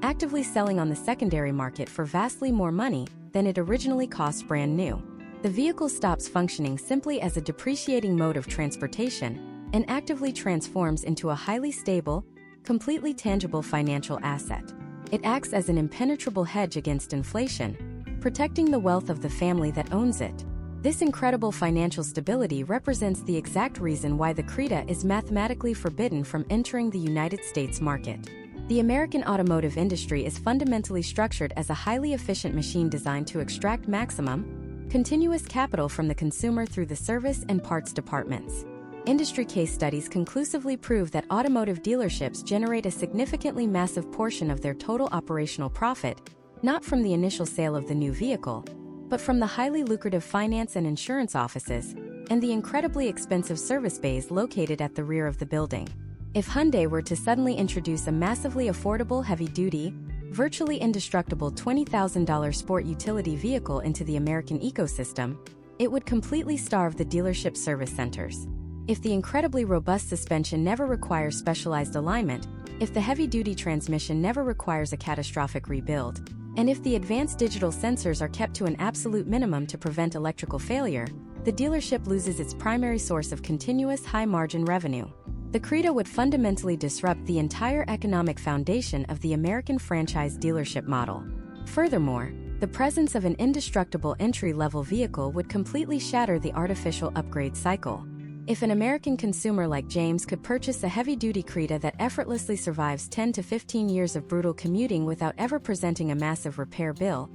actively selling on the secondary market for vastly more money than it originally cost brand new. The vehicle stops functioning simply as a depreciating mode of transportation and actively transforms into a highly stable, completely tangible financial asset. It acts as an impenetrable hedge against inflation, protecting the wealth of the family that owns it. This incredible financial stability represents the exact reason why the Creta is mathematically forbidden from entering the United States market. The American automotive industry is fundamentally structured as a highly efficient machine designed to extract maximum, continuous capital from the consumer through the service and parts departments. Industry case studies conclusively prove that automotive dealerships generate a significantly massive portion of their total operational profit, not from the initial sale of the new vehicle, but from the highly lucrative finance and insurance offices and the incredibly expensive service bays located at the rear of the building. If Hyundai were to suddenly introduce a massively affordable heavy-duty, virtually indestructible $20,000 sport utility vehicle into the American ecosystem, it would completely starve the dealership service centers. If the incredibly robust suspension never requires specialized alignment, if the heavy-duty transmission never requires a catastrophic rebuild, and if the advanced digital sensors are kept to an absolute minimum to prevent electrical failure, the dealership loses its primary source of continuous high-margin revenue. The Creta would fundamentally disrupt the entire economic foundation of the American franchise dealership model. Furthermore, the presence of an indestructible entry-level vehicle would completely shatter the artificial upgrade cycle. If an American consumer like James could purchase a heavy-duty Creta that effortlessly survives 10 to 15 years of brutal commuting without ever presenting a massive repair bill,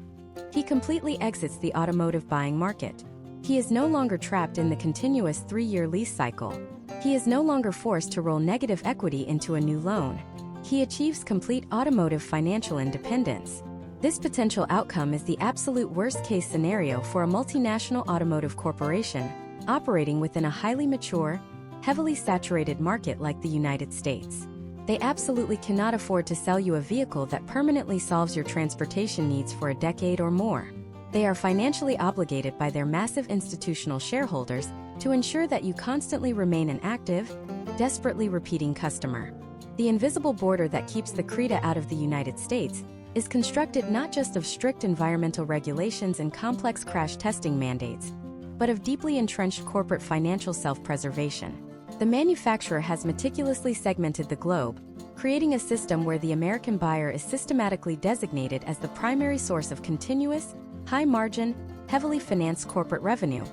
he completely exits the automotive buying market. He is no longer trapped in the continuous 3-year lease cycle. He is no longer forced to roll negative equity into a new loan. He achieves complete automotive financial independence. This potential outcome is the absolute worst-case scenario for a multinational automotive corporation operating within a highly mature, heavily saturated market like the United States. They absolutely cannot afford to sell you a vehicle that permanently solves your transportation needs for a decade or more. They are financially obligated by their massive institutional shareholders to ensure that you constantly remain an active, desperately repeating customer. The invisible border that keeps the Creta out of the United States is constructed not just of strict environmental regulations and complex crash testing mandates, but of deeply entrenched corporate financial self-preservation. The manufacturer has meticulously segmented the globe, creating a system where the American buyer is systematically designated as the primary source of continuous, high-margin, heavily financed corporate revenue,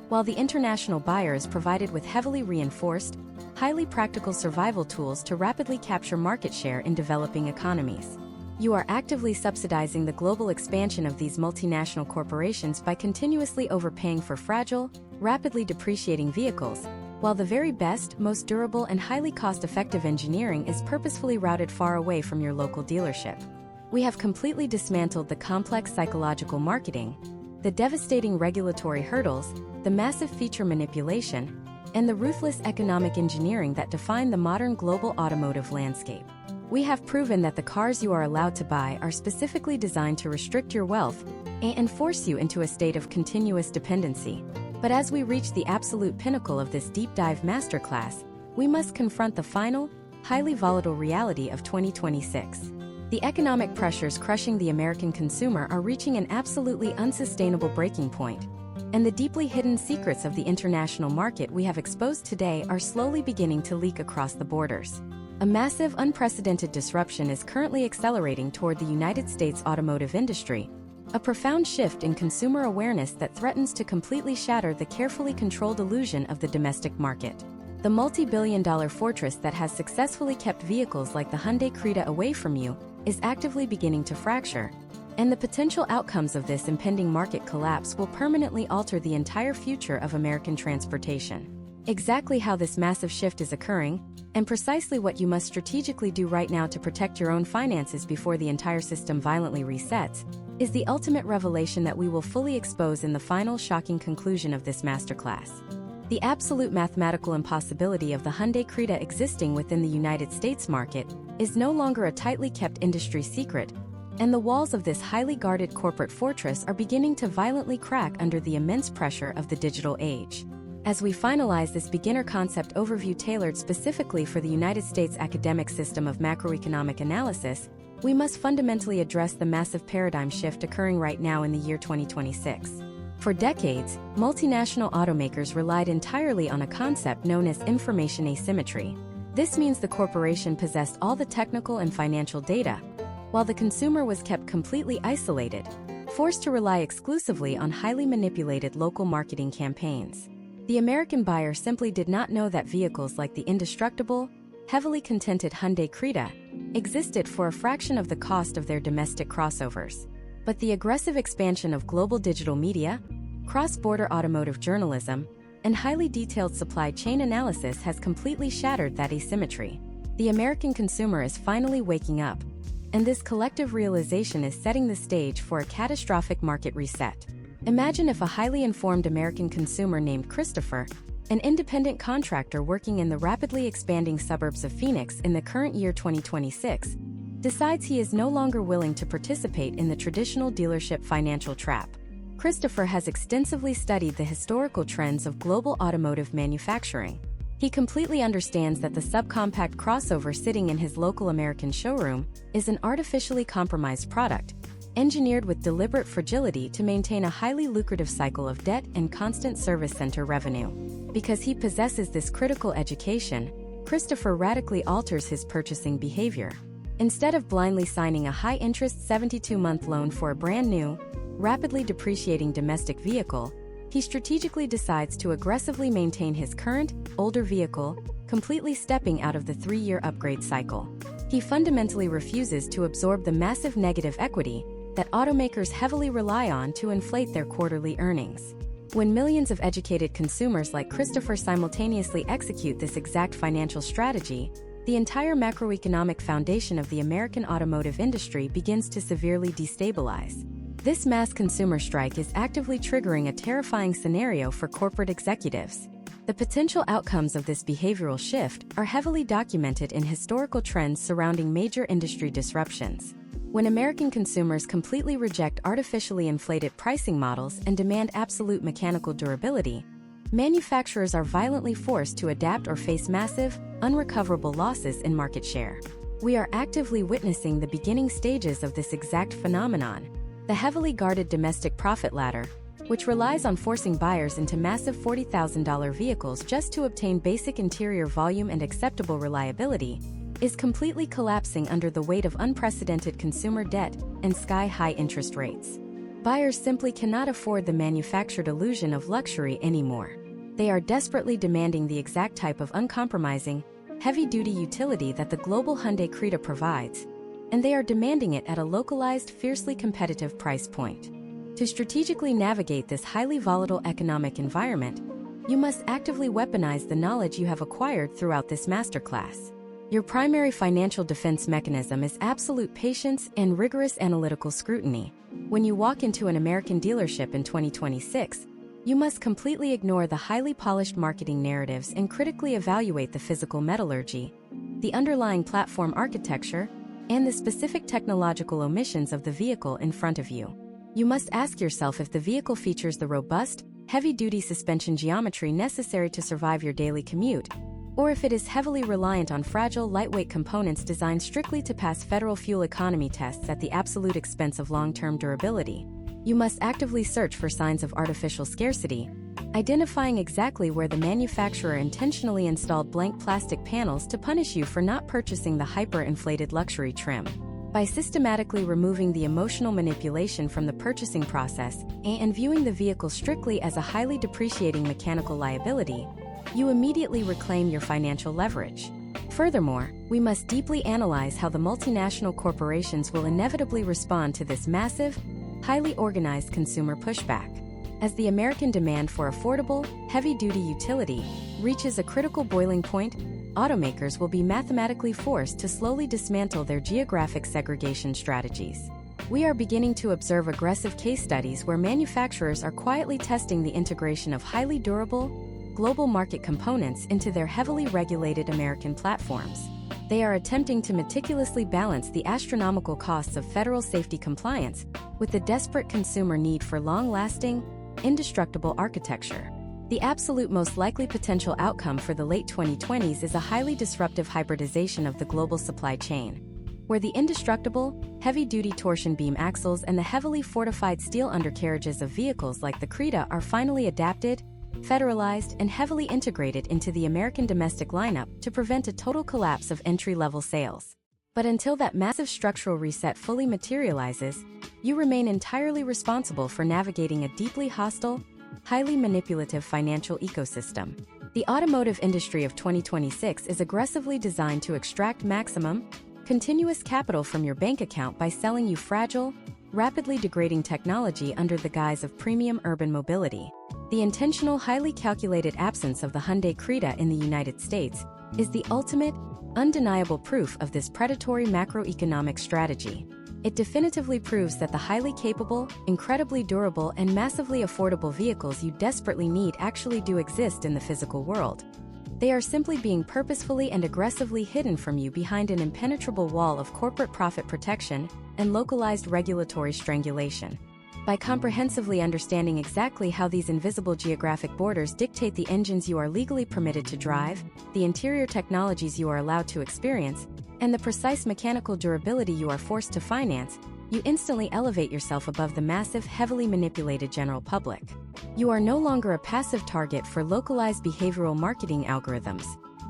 while the international buyer is provided with heavily reinforced, highly practical survival tools to rapidly capture market share in developing economies. You are actively subsidizing the global expansion of these multinational corporations by continuously overpaying for fragile, rapidly depreciating vehicles, while the very best, most durable and highly cost-effective engineering is purposefully routed far away from your local dealership. We have completely dismantled the complex psychological marketing, the devastating regulatory hurdles, the massive feature manipulation, and the ruthless economic engineering that define the modern global automotive landscape. We have proven that the cars you are allowed to buy are specifically designed to restrict your wealth and force you into a state of continuous dependency. But as we reach the absolute pinnacle of this deep dive masterclass, we must confront the final, highly volatile reality of 2026. The economic pressures crushing the American consumer are reaching an absolutely unsustainable breaking point, and the deeply hidden secrets of the international market we have exposed today are slowly beginning to leak across the borders. A massive, unprecedented disruption is currently accelerating toward the United States automotive industry, a profound shift in consumer awareness that threatens to completely shatter the carefully controlled illusion of the domestic market. The multi-billion-dollar fortress that has successfully kept vehicles like the Hyundai Creta away from you is actively beginning to fracture, and the potential outcomes of this impending market collapse will permanently alter the entire future of American transportation. Exactly how this massive shift is occurring, and precisely what you must strategically do right now to protect your own finances before the entire system violently resets, is the ultimate revelation that we will fully expose in the final shocking conclusion of this masterclass. The absolute mathematical impossibility of the Hyundai Creta existing within the United States market is no longer a tightly kept industry secret, and the walls of this highly guarded corporate fortress are beginning to violently crack under the immense pressure of the digital age. As we finalize this beginner concept overview tailored specifically for the United States academic system of macroeconomic analysis, we must fundamentally address the massive paradigm shift occurring right now in the year 2026. For decades, multinational automakers relied entirely on a concept known as information asymmetry. This means the corporation possessed all the technical and financial data, while the consumer was kept completely isolated, forced to rely exclusively on highly manipulated local marketing campaigns. The American buyer simply did not know that vehicles like the indestructible, heavily contented Hyundai Creta existed for a fraction of the cost of their domestic crossovers. But the aggressive expansion of global digital media, cross-border automotive journalism, and highly detailed supply chain analysis has completely shattered that asymmetry. The American consumer is finally waking up, and this collective realization is setting the stage for a catastrophic market reset. Imagine if a highly informed American consumer named Christopher, an independent contractor working in the rapidly expanding suburbs of Phoenix in the current year 2026, decides he is no longer willing to participate in the traditional dealership financial trap. Christopher has extensively studied the historical trends of global automotive manufacturing. He completely understands that the subcompact crossover sitting in his local American showroom is an artificially compromised product, engineered with deliberate fragility to maintain a highly lucrative cycle of debt and constant service center revenue. Because he possesses this critical education, Christopher radically alters his purchasing behavior. Instead of blindly signing a high-interest 72-month loan for a brand-new, rapidly depreciating domestic vehicle, he strategically decides to aggressively maintain his current, older vehicle, completely stepping out of the 3-year upgrade cycle. He fundamentally refuses to absorb the massive negative equity that automakers heavily rely on to inflate their quarterly earnings. When millions of educated consumers like Christopher simultaneously execute this exact financial strategy, the entire macroeconomic foundation of the American automotive industry begins to severely destabilize. This mass consumer strike is actively triggering a terrifying scenario for corporate executives. The potential outcomes of this behavioral shift are heavily documented in historical trends surrounding major industry disruptions. When American consumers completely reject artificially inflated pricing models and demand absolute mechanical durability, manufacturers are violently forced to adapt or face massive, unrecoverable losses in market share. We are actively witnessing the beginning stages of this exact phenomenon. The heavily guarded domestic profit ladder, which relies on forcing buyers into massive $40,000 vehicles just to obtain basic interior volume and acceptable reliability, is completely collapsing under the weight of unprecedented consumer debt and sky-high interest rates. Buyers simply cannot afford the manufactured illusion of luxury anymore. They are desperately demanding the exact type of uncompromising, heavy-duty utility that the global Hyundai Creta provides, and they are demanding it at a localized, fiercely competitive price point. To strategically navigate this highly volatile economic environment, you must actively weaponize the knowledge you have acquired throughout this masterclass. Your primary financial defense mechanism is absolute patience and rigorous analytical scrutiny. When you walk into an American dealership in 2026, you must completely ignore the highly polished marketing narratives and critically evaluate the physical metallurgy, the underlying platform architecture, and the specific technological omissions of the vehicle in front of you. You must ask yourself if the vehicle features the robust, heavy-duty suspension geometry necessary to survive your daily commute, or if it is heavily reliant on fragile, lightweight components designed strictly to pass federal fuel economy tests at the absolute expense of long-term durability. You must actively search for signs of artificial scarcity, identifying exactly where the manufacturer intentionally installed blank plastic panels to punish you for not purchasing the hyper-inflated luxury trim. By systematically removing the emotional manipulation from the purchasing process and viewing the vehicle strictly as a highly depreciating mechanical liability, you immediately reclaim your financial leverage. Furthermore, we must deeply analyze how the multinational corporations will inevitably respond to this massive, highly organized consumer pushback. As the American demand for affordable, heavy-duty utility reaches a critical boiling point, automakers will be mathematically forced to slowly dismantle their geographic segregation strategies. We are beginning to observe aggressive case studies where manufacturers are quietly testing the integration of highly durable, global market components into their heavily regulated American platforms. They are attempting to meticulously balance the astronomical costs of federal safety compliance with the desperate consumer need for long-lasting, indestructible architecture. The absolute most likely potential outcome for the late 2020s is a highly disruptive hybridization of the global supply chain, where the indestructible, heavy-duty torsion beam axles and the heavily fortified steel undercarriages of vehicles like the Creta are finally adapted, federalized, and heavily integrated into the American domestic lineup to prevent a total collapse of entry-level sales. But until that massive structural reset fully materializes, you remain entirely responsible for navigating a deeply hostile, highly manipulative financial ecosystem. The automotive industry of 2026 is aggressively designed to extract maximum, continuous capital from your bank account by selling you fragile, rapidly degrading technology under the guise of premium urban mobility. The intentional, highly calculated absence of the Hyundai Creta in the United States is the ultimate, undeniable proof of this predatory macroeconomic strategy. It definitively proves that the highly capable, incredibly durable, and massively affordable vehicles you desperately need actually do exist in the physical world. They are simply being purposefully and aggressively hidden from you behind an impenetrable wall of corporate profit protection and localized regulatory strangulation. By comprehensively understanding exactly how these invisible geographic borders dictate the engines you are legally permitted to drive, the interior technologies you are allowed to experience, and the precise mechanical durability you are forced to finance, you instantly elevate yourself above the massive, heavily manipulated general public. You are no longer a passive target for localized behavioral marketing algorithms.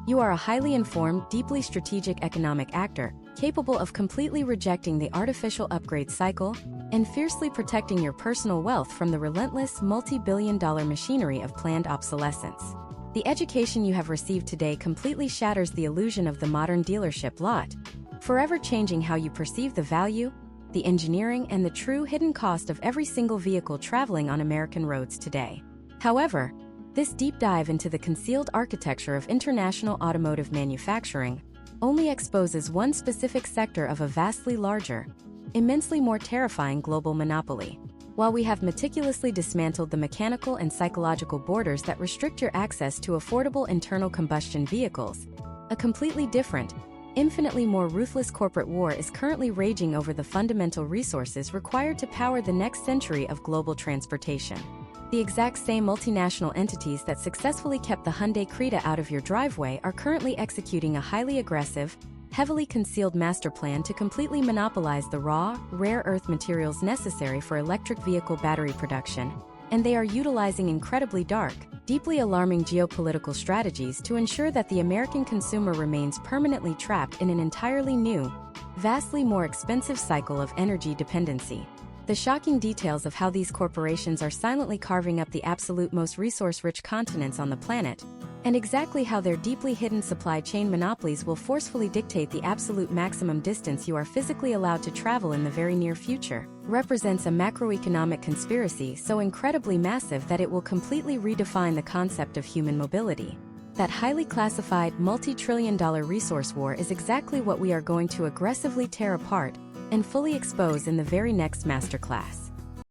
You are a highly informed, deeply strategic economic actor, capable of completely rejecting the artificial upgrade cycle and fiercely protecting your personal wealth from the relentless, multi-billion-dollar machinery of planned obsolescence. The education you have received today completely shatters the illusion of the modern dealership lot, forever changing how you perceive the value, the engineering, and the true hidden cost of every single vehicle traveling on American roads today. However, this deep dive into the concealed architecture of international automotive manufacturing only exposes one specific sector of a vastly larger, immensely more terrifying global monopoly. While we have meticulously dismantled the mechanical and psychological borders that restrict your access to affordable internal combustion vehicles, a completely different, infinitely more ruthless corporate war is currently raging over the fundamental resources required to power the next century of global transportation. The exact same multinational entities that successfully kept the Hyundai Creta out of your driveway are currently executing a highly aggressive, heavily concealed master plan to completely monopolize the raw, rare earth materials necessary for electric vehicle battery production, and they are utilizing incredibly dark, deeply alarming geopolitical strategies to ensure that the American consumer remains permanently trapped in an entirely new, vastly more expensive cycle of energy dependency. The shocking details of how these corporations are silently carving up the absolute most resource-rich continents on the planet, and exactly how their deeply hidden supply chain monopolies will forcefully dictate the absolute maximum distance you are physically allowed to travel in the very near future, represents a macroeconomic conspiracy so incredibly massive that it will completely redefine the concept of human mobility. That highly classified, multi-trillion-dollar resource war is exactly what we are going to aggressively tear apart and fully expose in the very next masterclass.